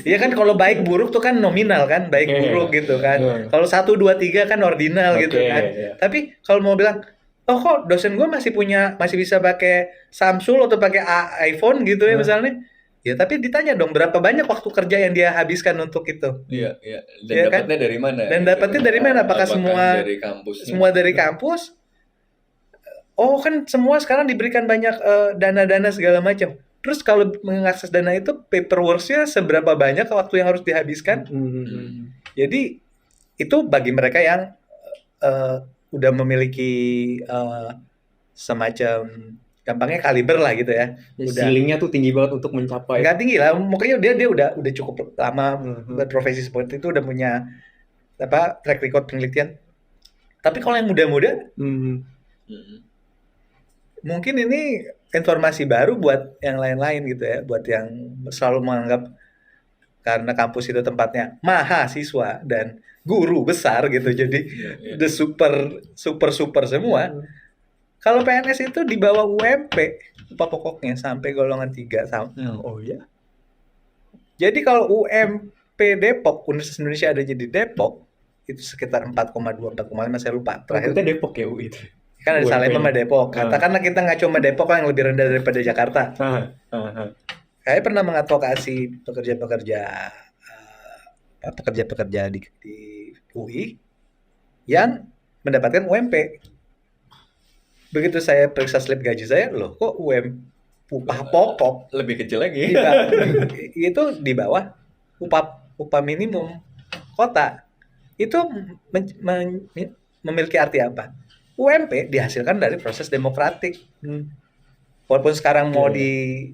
Iya kan kalau baik buruk tuh kan nominal kan, baik buruk gitu kan. Kalau 1, 2, 3 kan ordinal gitu kan. Tapi kalau mau bilang, oh kok dosen gue masih bisa pakai Samsung atau pakai iPhone gitu ya misalnya. Ya tapi ditanya dong berapa banyak waktu kerja yang dia habiskan untuk itu. Iya, iya. Dan Iya kan? dapatnya dari mana? Dan dapatnya dari mana? Apakah semua dari kampus? semua dari kampus? Oh kan semua sekarang diberikan banyak dana-dana segala macam. Terus kalau mengakses dana itu paperwork-nya seberapa banyak waktu yang harus dihabiskan? Jadi itu bagi mereka yang udah memiliki semacam gampangnya kaliber lah gitu ya. Udah Ceilingnya tuh tinggi banget untuk mencapai. nggak tinggi lah, makanya dia udah cukup lama berprofesi seperti itu, udah punya track record penelitian. Tapi kalau yang muda-muda mungkin ini informasi baru buat yang lain-lain gitu ya, buat yang selalu menganggap karena kampus itu tempatnya mahasiswa dan guru besar gitu, jadi the super semua. Kalau PNS itu di bawah UMP upah pokoknya sampai golongan 3 Oh ya. Jadi kalau UMP Depok, Universitas Indonesia ada jadi Depok, itu sekitar 4,2 4,5 saya lupa. Terakhir kita Depok ya UI itu. Kan ada Salem sama Depok. Katakanlah kita nggak cuma Depok lah yang lebih rendah daripada Jakarta. Saya pernah mengadvokasi pekerja di UI yang mendapatkan UMP. Begitu saya periksa slip gaji saya, loh kok upah pokok lebih kecil lagi. Itu di bawah upah minimum kota. Itu memiliki arti apa? UMP dihasilkan dari proses demokratik. Walaupun sekarang mau di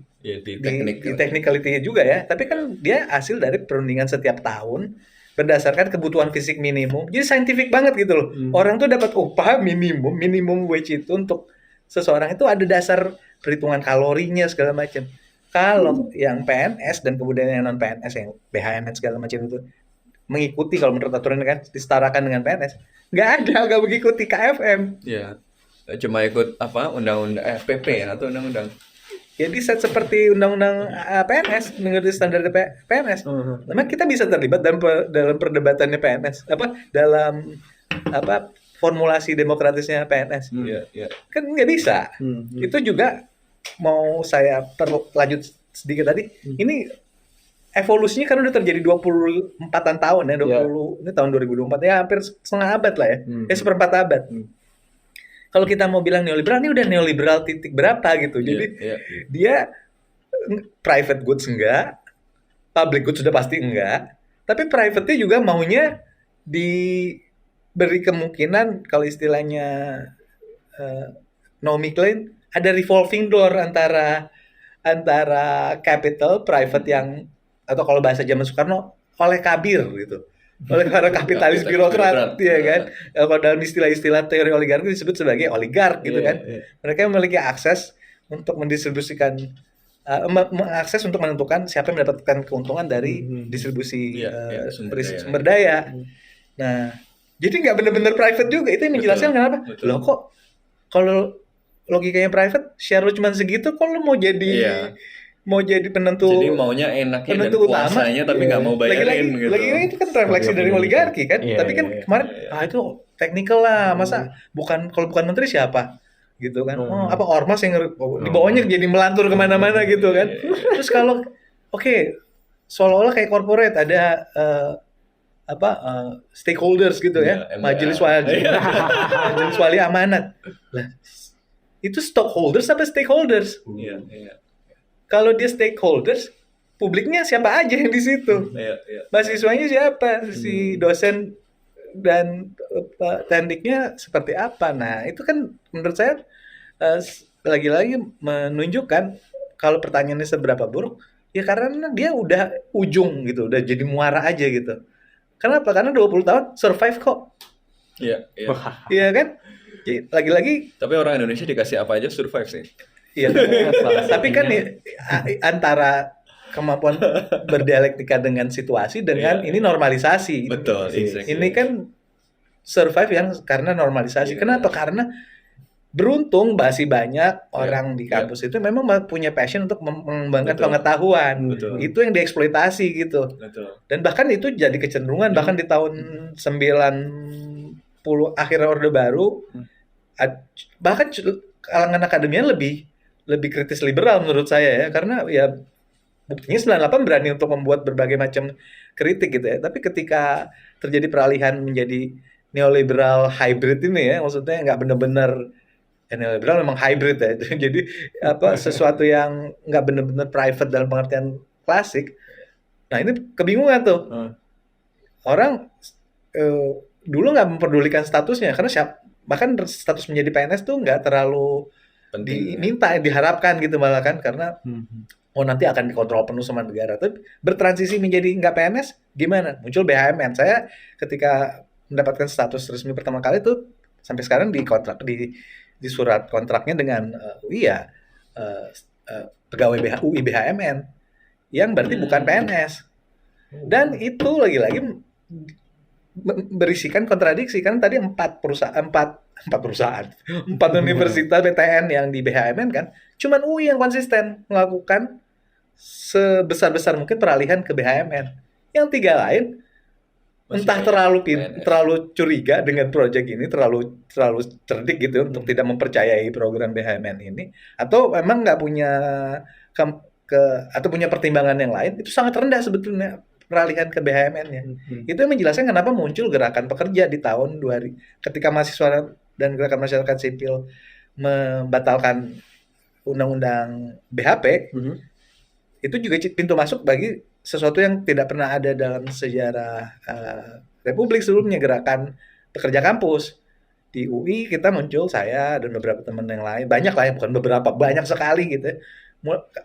technicality juga ya, tapi kan dia hasil dari perundingan setiap tahun berdasarkan kebutuhan fisik minimum. Jadi scientific banget gitu loh. Orang tuh dapat upah minimum wage itu untuk seseorang itu ada dasar perhitungan kalorinya segala macam. Kalau yang PNS dan kemudian yang non PNS yang BHMN segala macam itu mengikuti, kalau menurut aturan kan disetarakan dengan PNS, nggak mengikuti KFM. Iya. Cuma ikut undang-undang FPP ya, atau undang-undang. Jadi set seperti undang-undang PNS, mengikuti standar PNS. Memang kita bisa terlibat dalam perdebatannya PNS, dalam formulasi demokratisnya PNS. Kan nggak bisa. Itu juga mau saya lanjut sedikit tadi. Ini evolusinya kan udah terjadi 24-an tahun ya, ini tahun 2024 ya, hampir setengah abad lah ya. Seperempat abad. Kalau kita mau bilang neoliberal, ini udah neoliberal titik berapa gitu. Jadi dia private goods enggak, public goods sudah pasti enggak, tapi private-nya juga maunya diberi kemungkinan, kalau istilahnya Naomi Klein, ada revolving door antara capital private yang, atau kalau bahasa zaman Soekarno, oleh kabir gitu. Oleh para kapitalis birokrat, ya kan. Kalau dalam istilah-istilah teori oligarki disebut sebagai oligark gitu kan. Mereka memiliki akses untuk mendistribusikan, mengakses untuk menentukan siapa yang mendapatkan keuntungan dari distribusi sumber daya. Nah, jadi nggak benar-benar private juga. Itu yang menjelaskan kenapa. Loh kok kalau logikanya private, share lu cuma segitu, kok lu mau jadi penentu, jadi maunya enaknya dan kuasanya tapi nggak mau bayarin gitu. Lagi-lagi itu kan refleksi dari oligarki kan. Tapi kan kemarin itu technical lah, masa kalau bukan menteri siapa gitu kan. Ormas yang di bawahnya jadi melantur kemana-mana gitu kan. Terus kalau seolah-olah kayak corporate ada stakeholders gitu ya, majelis wali amanat lah. Itu stockholders apa stakeholders? Kalau dia stakeholders, publiknya siapa aja yang di situ? Mahasiswanya siapa? Si dosen dan tekniknya seperti apa? Nah, itu kan menurut saya lagi-lagi menunjukkan kalau pertanyaannya seberapa buruk, ya karena dia udah ujung gitu, udah jadi muara aja gitu. Kenapa? Karena 20 tahun survive kok. Iya kan? Jadi, lagi-lagi. Tapi orang Indonesia dikasih apa aja survive sih. Iya. Tapi kan antara kemampuan berdialektika dengan situasi dengan ini normalisasi. Betul. Ini kan survive yang karena normalisasi. Kenapa? Karena beruntung masih banyak orang di kampus itu memang punya passion untuk mengembangkan pengetahuan. Itu yang dieksploitasi gitu. Dan bahkan itu jadi kecenderungan bahkan di tahun 90 akhir Orde Baru, bahkan kalangan akademia lebih kritis liberal menurut saya ya, karena ya buktinya 98 berani untuk membuat berbagai macam kritik gitu ya. Tapi ketika terjadi peralihan menjadi neoliberal hybrid ini ya, maksudnya nggak benar-benar neoliberal memang hybrid ya. Jadi sesuatu yang nggak benar-benar private dalam pengertian klasik. Nah ini kebingungan tuh. Orang dulu nggak memperdulikan statusnya karena bahkan status menjadi PNS tuh nggak terlalu diminta, diharapkan gitu malah kan, karena nanti akan dikontrol penuh sama negara. Tapi bertransisi menjadi nggak PNS gimana? Muncul BHMN. Saya ketika mendapatkan status resmi pertama kali tuh sampai sekarang di surat kontraknya dengan UI ya pegawai UI BHMN yang berarti bukan PNS. Dan itu lagi-lagi berisikan kontradiksi kan, tadi empat universitas PTN yang di BHMN kan, cuman UI yang konsisten melakukan sebesar-besar mungkin peralihan ke BHMN. Yang 3 lain entah terlalu curiga dengan proyek ini, terlalu cerdik gitu untuk tidak mempercayai program BHMN ini, atau memang nggak punya atau punya pertimbangan yang lain. Itu sangat rendah sebetulnya peralihan ke BHMN-nya. Itu yang menjelaskan kenapa muncul gerakan pekerja di tahun 2000 ketika mahasiswa dan gerakan masyarakat sipil membatalkan undang-undang BHP. Itu juga pintu masuk bagi sesuatu yang tidak pernah ada dalam sejarah Republik sebelumnya, gerakan pekerja kampus. Di UI kita muncul, saya dan beberapa teman yang lain, banyak lah, bukan beberapa, banyak sekali gitu,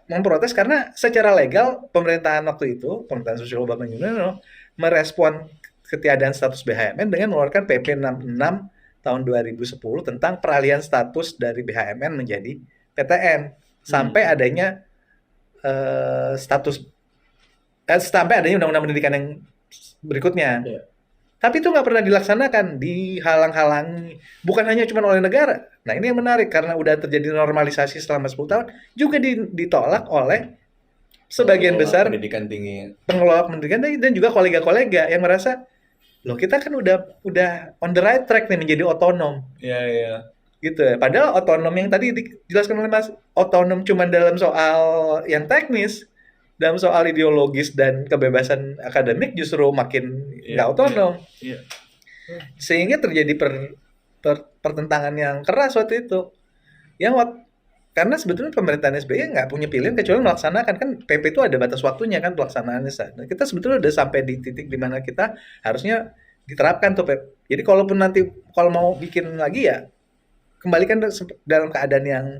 memprotes karena secara legal pemerintahan waktu itu, pemerintahan Susilo Bambang Yudhoyono, merespon ketiadaan status BHMN dengan mengeluarkan PP 66 tahun 2010 tentang peralihan status dari BHMN menjadi PTN sampai adanya sampai adanya undang-undang pendidikan yang berikutnya. Tapi itu nggak pernah dilaksanakan, dihalang-halangi, bukan hanya cuma oleh negara. Nah ini yang menarik, karena udah terjadi normalisasi selama 10 tahun, juga ditolak oleh sebagian besar pendidikan tinggi, pengelola pendidikan dan juga kolega-kolega yang merasa, loh kita kan udah on the right track nih menjadi otonom. Iya. Gitu ya. Padahal otonom yang tadi dijelaskan oleh Mas, otonom cuma dalam soal yang teknis, dalam soal ideologis dan kebebasan akademik justru makin nggak otonom. Sehingga terjadi pertentangan yang keras waktu itu. Karena sebetulnya pemerintahan SBY nggak punya pilihan kecuali melaksanakan, kan PP itu ada batas waktunya kan pelaksanaannya. Nah, kita sebetulnya udah sampai di titik di mana kita harusnya diterapkan tuh PP. Jadi kalaupun nanti kalau mau bikin lagi ya kembalikan dalam keadaan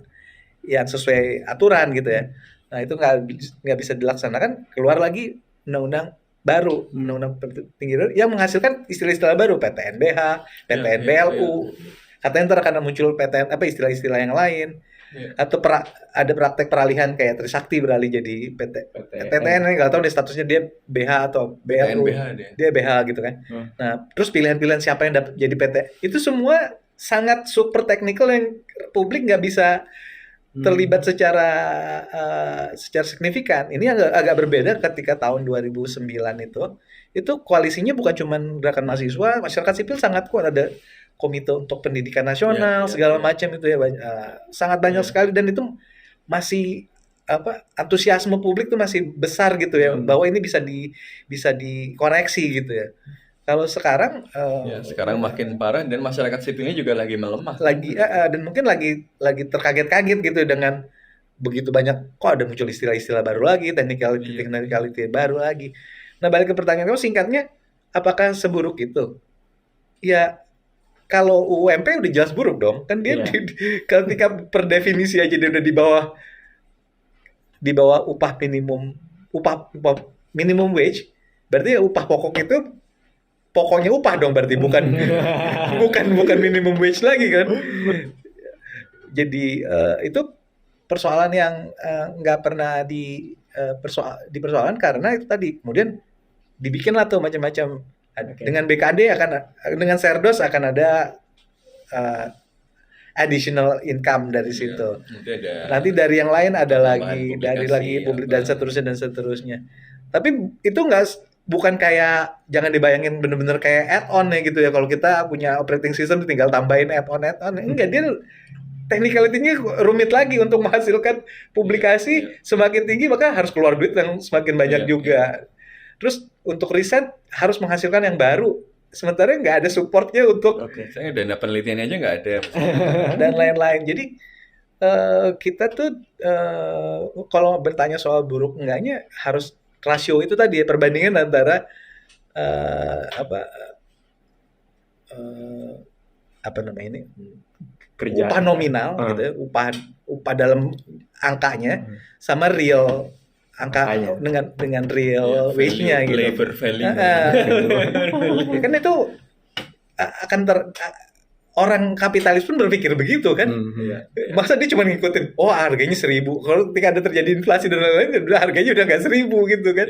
yang sesuai aturan gitu ya. Nah itu nggak bisa dilaksanakan, keluar lagi undang-undang baru, undang-undang tinggi yang menghasilkan istilah-istilah baru, PTNBH, PTNBLU. Katanya ntar akan muncul istilah-istilah yang lain. Atau ada praktek peralihan kayak Trisakti beralih jadi PTN, nggak tahu nih statusnya dia BH atau BLU. Dia BH gitu kan. Nah terus pilihan-pilihan siapa yang dapat jadi PT, itu semua sangat super teknikal yang publik nggak bisa terlibat secara signifikan. Ini agak berbeda ketika tahun 2009 itu koalisinya bukan cuma gerakan mahasiswa, masyarakat sipil sangat kuat, ada Komite untuk Pendidikan Nasional segala macam itu ya, sangat banyak sekali, dan itu masih antusiasme publik tuh masih besar gitu ya, bahwa ini bisa dikoreksi gitu ya. Kalau sekarang sekarang makin parah dan masyarakat sipilnya juga lagi melemah. Dan mungkin lagi terkaget-kaget gitu dengan begitu banyak kok ada muncul istilah-istilah baru lagi, technicality baru lagi. Nah, balik ke pertanyaan kamu singkatnya, apakah seburuk itu? Ya kalau UMP udah jelas buruk dong. Kan dia ketika per definisi aja dia udah di bawah upah minimum wage. Berarti upah pokok itu pokoknya upah dong, berarti bukan minimum wage lagi kan. Jadi itu persoalan yang nggak pernah dipersoalkan karena itu tadi. Kemudian dibikinlah tuh macam-macam. Dengan BKD dengan Serdos akan ada additional income dari situ. Nanti ada Nanti dari yang lain ada tambahan lagi, dari lagi publik apa. dan seterusnya. Tapi itu bukan kayak, jangan dibayangin bener-bener kayak add-on ya gitu ya. Kalau kita punya operating system tinggal tambahin add-on. Enggak, dia technicality-nya rumit lagi untuk menghasilkan publikasi semakin tinggi, maka harus keluar duit yang semakin banyak juga. Terus untuk riset harus menghasilkan yang baru, sementara nggak ada supportnya untuk Saya dana penelitiannya aja nggak ada. dan lain-lain. Jadi kita tuh kalau bertanya soal buruk enggaknya, harus rasio itu tadi ya, perbandingan antara apa namanya ini, Kerja. upah nominal gitu ya, upah dalam angkanya sama real angka dengan real wage-nya gitu. Labor value. Ya kan itu akan orang kapitalis pun berpikir begitu kan. Masa dia cuma ngikutin, harganya 1.000. Kalau ketika ada terjadi inflasi dan lain-lain, harganya udah nggak 1.000 gitu kan.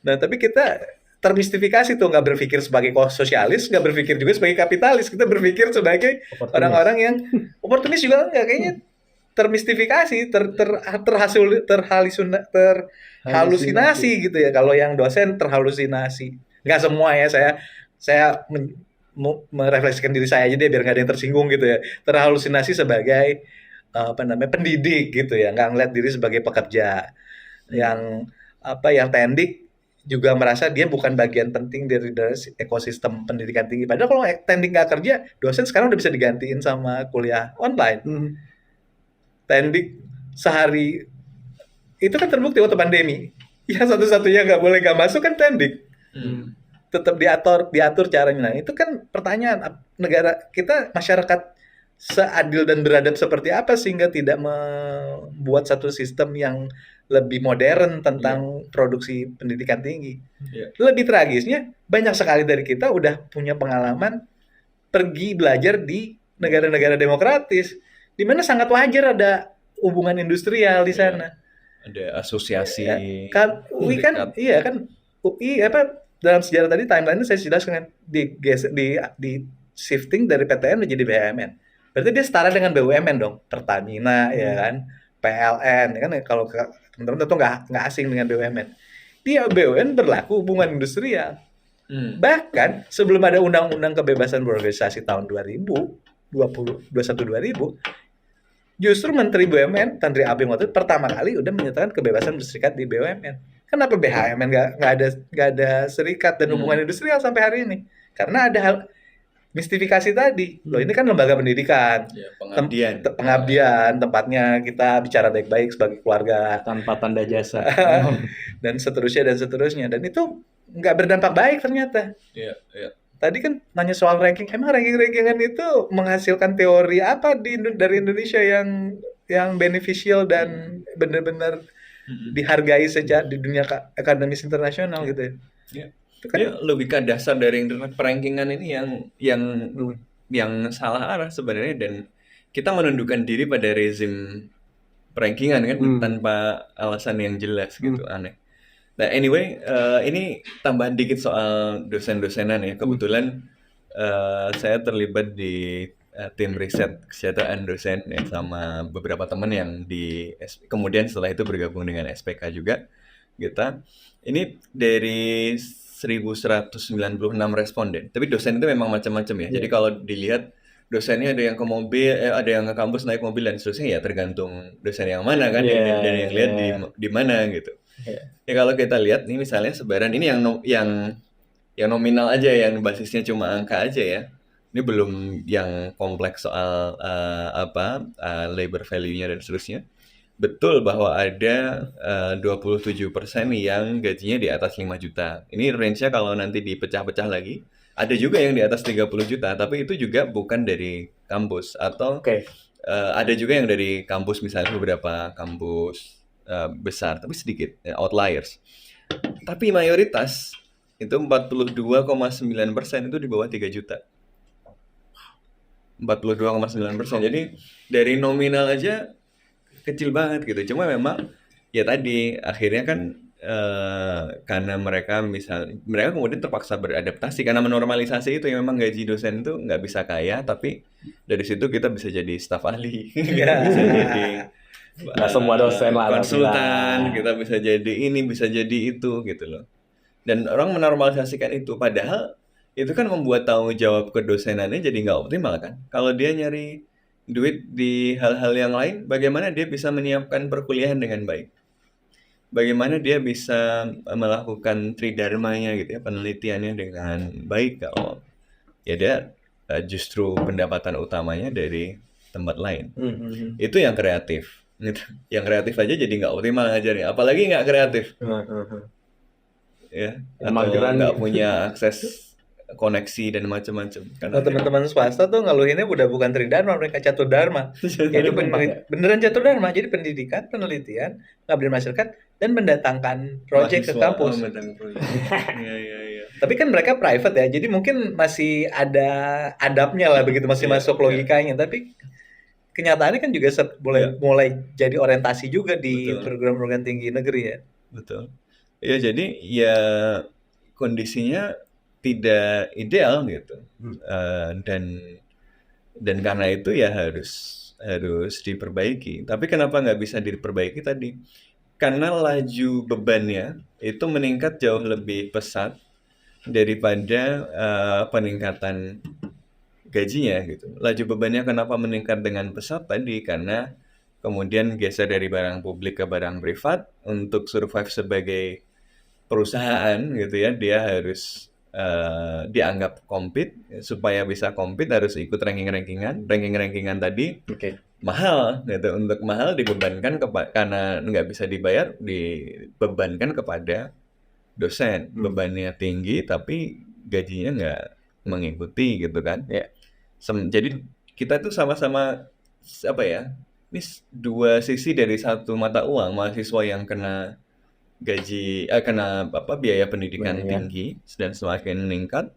Nah, tapi kita termistifikasi tuh, nggak berpikir sebagai sosialis, nggak berpikir juga sebagai kapitalis. Kita berpikir sebagai orang-orang yang oportunis juga enggak, kayaknya termistifikasi, terhalusinasi gitu ya. Kalau yang dosen terhalusinasi. Nggak semua ya, saya merefleksikan diri saya aja deh biar nggak ada yang tersinggung gitu ya. Terhalusinasi sebagai pendidik gitu ya, nggak ngeliat diri sebagai pekerja. Yang tendik juga merasa dia bukan bagian penting dari ekosistem pendidikan tinggi. Padahal kalau tendik nggak kerja, dosen sekarang udah bisa digantiin sama kuliah online. Tendik sehari itu kan terbukti waktu pandemi. Yang satu-satunya nggak masuk kan tendik. Tetap diatur caranya. Nah, itu kan pertanyaan, negara kita, masyarakat seadil dan beradab seperti apa sehingga tidak membuat satu sistem yang lebih modern tentang produksi pendidikan tinggi. Lebih tragisnya, banyak sekali dari kita udah punya pengalaman pergi belajar di negara-negara demokratis, di mana sangat wajar ada hubungan industrial di sana. Ada asosiasi. UI kan UI dalam sejarah tadi timeline-nya saya jelaskan, di shifting dari PTN menjadi BUMN. Berarti dia setara dengan BUMN dong, Pertamina ya kan, PLN ya kan, kalau teman-teman tentu nggak asing dengan BUMN. Dia BUMN berlaku hubungan industrial. Bahkan sebelum ada undang-undang kebebasan berorganisasi tahun 2021 justru Menteri BUMN, Tantri Abeng waktu itu pertama kali udah menyatakan kebebasan berserikat di BUMN. Kenapa BHMN nggak ada serikat dan hubungan industrial sampai hari ini? Karena ada hal mistifikasi tadi. Loh, ini kan lembaga pendidikan, pengabdian, tempatnya kita bicara baik-baik sebagai keluarga tanpa tanda jasa dan seterusnya. Dan itu nggak berdampak baik ternyata. Tadi kan nanya soal ranking, emang rankingan itu menghasilkan teori apa dari Indonesia yang beneficial dan benar-benar dihargai sejak di dunia akademis internasional gitu ya. Itu kan logika dasar dari internet perankingan ini yang salah arah sebenarnya, dan kita menundukkan diri pada rezim perankingan kan tanpa alasan yang jelas gitu, aneh. Nah, anyway, ini tambahan dikit soal dosen-dosenan ya. Kebetulan saya terlibat di tim riset kesejahteraan dosen ya, sama beberapa teman yang kemudian setelah itu bergabung dengan SPK juga. Ini dari 1.196 responden. Tapi dosen itu memang macam-macam ya. Jadi kalau dilihat dosennya ada yang ke mobil, ada yang ke kampus naik mobil dan seterusnya, ya tergantung dosen yang mana kan, dan yang lihat di mana gitu. Ya kalau kita lihat nih misalnya sebaran ini yang nominal aja, yang basisnya cuma angka aja ya. Ini belum yang kompleks soal labor value-nya dan seterusnya. Betul bahwa ada 27% yang gajinya di atas 5 juta. Ini range-nya kalau nanti dipecah-pecah lagi, ada juga yang di atas 30 juta, tapi itu juga bukan dari kampus. Atau ada juga yang dari kampus, misalnya beberapa kampus besar, tapi sedikit, outliers. Tapi mayoritas, itu 42,9% itu di bawah 3 juta. 42,9%. Jadi dari nominal aja kecil banget gitu. Cuma memang ya tadi akhirnya kan karena mereka kemudian terpaksa beradaptasi karena menormalisasi itu yang memang gaji dosen itu nggak bisa kaya, tapi dari situ kita bisa jadi staf ahli, kita bisa jadi Nggak semua dosen lah, konsultan, kita bisa jadi ini, bisa jadi itu gitu loh. Dan orang menormalisasikan itu, padahal itu kan membuat tanggung jawab kedosenannya jadi nggak optimal kan. Kalau dia nyari duit di hal-hal yang lain, bagaimana dia bisa menyiapkan perkuliahan dengan baik? Bagaimana dia bisa melakukan tridharmanya gitu ya, penelitiannya dengan baik kalau ya dia justru pendapatan utamanya dari tempat lain. Itu yang kreatif. Yang kreatif aja jadi nggak optimal ngajarnya, apalagi nggak kreatif. Ya, atau Mageran. nggak punya akses koneksi dan macam-macam. Kalau teman-teman swasta tuh ngeluhinnya udah bukan tridharma, mereka catur dharma. Jadi beneran catur dharma. Jadi pendidikan, penelitian, ngabdi masyarakat, dan mendatangkan proyek ke kampus. Iya. Tapi kan mereka private ya, jadi mungkin masih ada adabnya lah begitu, masih masuk logikanya. Tapi kenyataannya kan juga mulai jadi orientasi juga di program-program tinggi negeri ya. Betul. Ya jadi ya kondisinya tidak ideal gitu, dan karena itu ya harus diperbaiki. Tapi kenapa nggak bisa diperbaiki tadi? Karena laju bebannya itu meningkat jauh lebih pesat daripada peningkatan gajinya gitu. Laju bebannya kenapa meningkat dengan pesat tadi? Karena kemudian geser dari barang publik ke barang privat untuk survive sebagai perusahaan gitu ya, dia harus dianggap compete. Supaya bisa compete harus ikut ranking-rankingan tadi mahal gitu. Untuk mahal dibebankan karena nggak bisa dibayar, dibebankan kepada dosen. Bebannya tinggi tapi gajinya nggak mengikuti gitu kan. Jadi kita tuh sama-sama apa ya, ini dua sisi dari satu mata uang. Mahasiswa yang kena kena biaya pendidikan tinggi dan semakin meningkat,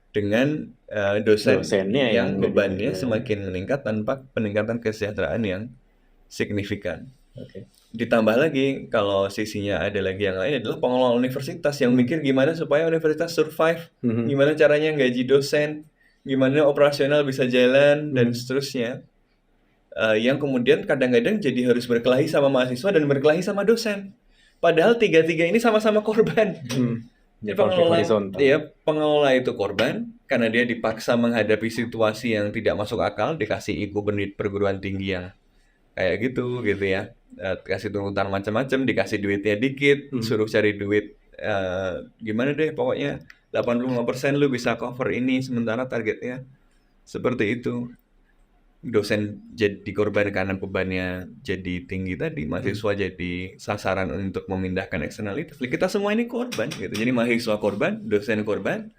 dengan dosennya yang bebannya semakin meningkat tanpa peningkatan kesejahteraan yang signifikan. Ditambah lagi kalau sisinya ada lagi yang lain adalah pengelola universitas yang mikir gimana supaya universitas survive, gimana caranya gaji dosen, gimana operasional bisa jalan dan seterusnya. Yang kemudian kadang-kadang jadi harus berkelahi sama mahasiswa dan berkelahi sama dosen. Padahal tiga-tiga ini sama-sama korban. Pengelola itu korban karena dia dipaksa menghadapi situasi yang tidak masuk akal, dikasih ego perguruan tinggi yang kayak gitu ya. Kasih tuntutan macam-macam, dikasih duitnya dikit, suruh cari duit gimana deh pokoknya 85% lu bisa cover ini, sementara targetnya seperti itu. Dosen jadi korban karena bebannya jadi tinggi tadi, mahasiswa jadi sasaran untuk memindahkan eksternalitas. Kita semua ini korban gitu. Jadi mahasiswa korban, dosen korban,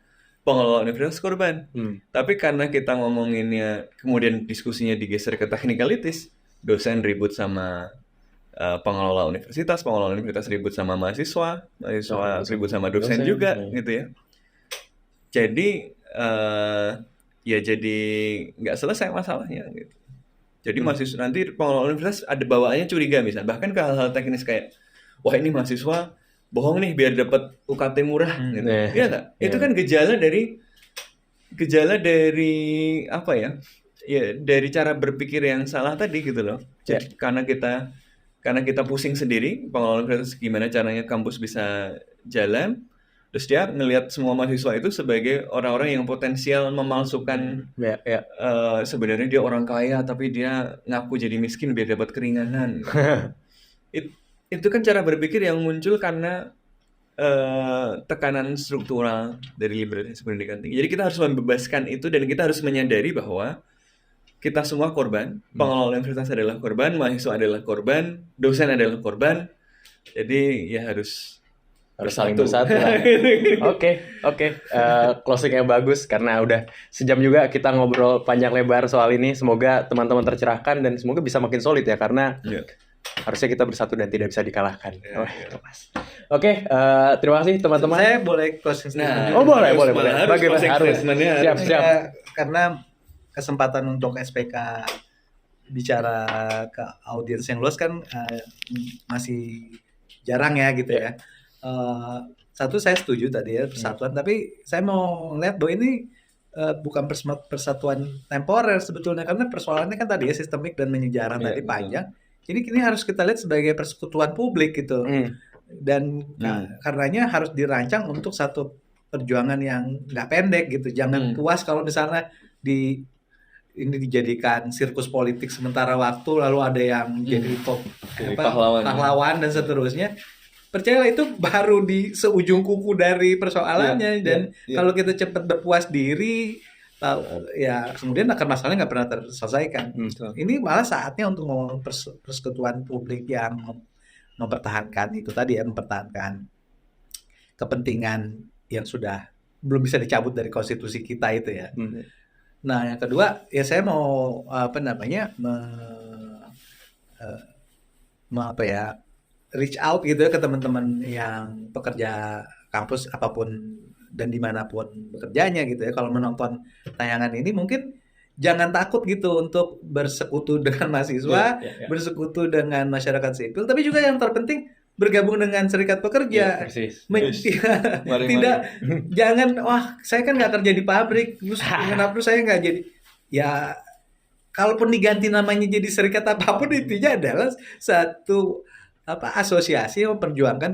pengelola universitas korban. Tapi karena kita ngomonginnya kemudian diskusinya digeser ke technicalities, dosen ribut sama pengelola universitas ribut sama mahasiswa ribut sama dosen juga gitu ya. Jadi ya jadi nggak selesai masalahnya gitu. Jadi mahasiswa nanti pengelola universitas ada bawaannya curiga misalnya, bahkan ke hal-hal teknis kayak wah ini mahasiswa bohong nih biar dapat UKT murah gitu. Iya nggak? Itu kan gejala dari apa ya? Ya dari cara berpikir yang salah tadi gitu loh. Jadi karena kita pusing sendiri pengelola universitas gimana caranya kampus bisa jalan. Terus dia ngelihat semua mahasiswa itu sebagai orang-orang yang potensial memalsukan sebenarnya dia orang kaya tapi dia ngaku jadi miskin biar dapat keringanan. Itu kan cara berpikir yang muncul karena tekanan struktural dari liberalisasi pendidikan tinggi. Jadi kita harus membebaskan itu dan kita harus menyadari bahwa kita semua korban. Pengelola universitas adalah korban, mahasiswa adalah korban, dosen adalah korban. Jadi ya harus saling bersatu. Oke. Closing yang bagus karena udah sejam juga kita ngobrol panjang lebar soal ini. Semoga teman-teman tercerahkan dan semoga bisa makin solid ya karena harusnya kita bersatu dan tidak bisa dikalahkan. Oke, terima kasih teman-teman. Saya boleh closing statement? Boleh. Harus. Siap. Karena kesempatan untuk SPK bicara ke audiens yang luas kan masih jarang ya gitu ya. satu saya setuju tadi ya persatuan, tapi saya mau lihat bahwa ini bukan persatuan temporer sebetulnya, karena persoalannya kan tadi ya sistemik dan menyejarah tadi panjang. Jadi ini harus kita lihat sebagai persekutuan publik gitu. Dan karenanya harus dirancang untuk satu perjuangan yang nggak pendek gitu. Jangan puas kalau misalnya ini dijadikan sirkus politik sementara waktu, lalu ada yang jadi pahlawan dan seterusnya. Percayalah itu baru di seujung kuku dari persoalannya, dan kalau kita cepat berpuas diri, ya kemudian akan masalahnya nggak pernah terselesaikan. Ini malah saatnya untuk ngomong persekutuan publik yang mempertahankan itu tadi ya, mempertahankan kepentingan yang sudah belum bisa dicabut dari konstitusi kita itu ya. Nah, yang kedua ya saya mau reach out gitu ya ke teman-teman yang pekerja kampus apapun dan dimanapun bekerjanya gitu ya. Kalau menonton tayangan ini mungkin jangan takut gitu untuk bersekutu dengan mahasiswa, bersekutu dengan masyarakat sipil, tapi juga yang terpenting bergabung dengan serikat pekerja. Tidak, jangan saya kan nggak kerja di pabrik, terus kenapa saya nggak jadi? Ya, kalaupun diganti namanya jadi serikat apapun, intinya adalah satu asosiasi yang memperjuangkan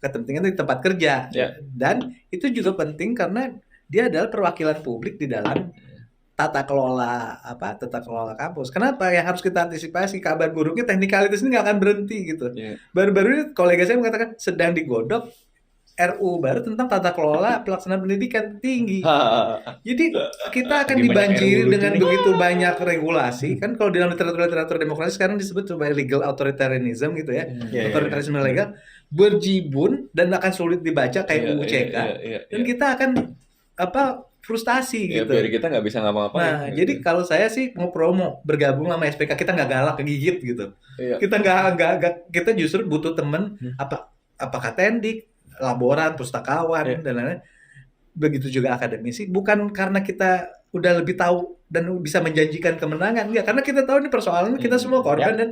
kepentingan di tempat kerja. Dan itu juga penting karena dia adalah perwakilan publik di dalam tata kelola kampus. Kenapa? Yang harus kita antisipasi kabar buruknya, teknikalitas ini nggak akan berhenti gitu. Baru-baru ini kolega saya mengatakan sedang digodok RU baru tentang tata kelola pelaksanaan pendidikan tinggi. Jadi kita akan dibanjiri dengan begitu banyak regulasi. Kan kalau dalam literatur demokrasi sekarang disebut sebagai legal authoritarianism gitu ya. Otoritarisme legal berjibun dan akan sulit dibaca kayak UU CK. Dan kita akan frustasi gitu. Biar kita nggak bisa ngapa-ngapain. Nah, jadi kalau saya sih mau promo bergabung sama SPK, kita nggak galak kegigit gitu. Kita nggak kita justru butuh temen apakah tendik, laboran, pustakawan dan lain-lain. Begitu juga akademisi. Bukan karena kita udah lebih tahu dan bisa menjanjikan kemenangan, enggak, karena kita tahu ini persoalan kita semua korban dan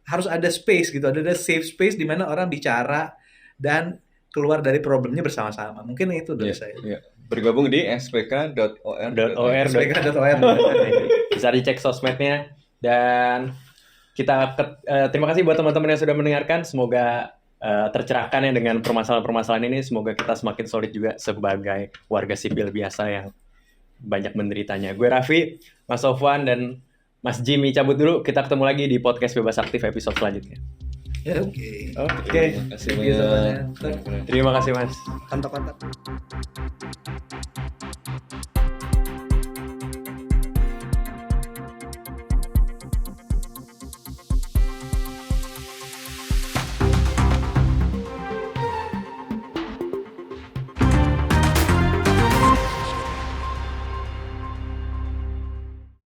harus ada space gitu, ada safe space di mana orang bicara dan keluar dari problemnya bersama-sama. Mungkin itu dari saya. Bergabung di spk.or. Bisa dicek sosmednya. Dan kita terima kasih buat teman-teman yang sudah mendengarkan. Semoga tercerahkan ya dengan permasalahan-permasalahan ini. Semoga kita semakin solid juga sebagai warga sipil biasa yang banyak menderitanya. Gue Raffi, Mas Sofwan, dan Mas Jimmy cabut dulu. Kita ketemu lagi di podcast Bebas Aktif episode selanjutnya. Oke. Terima kasih Mas. Mantap.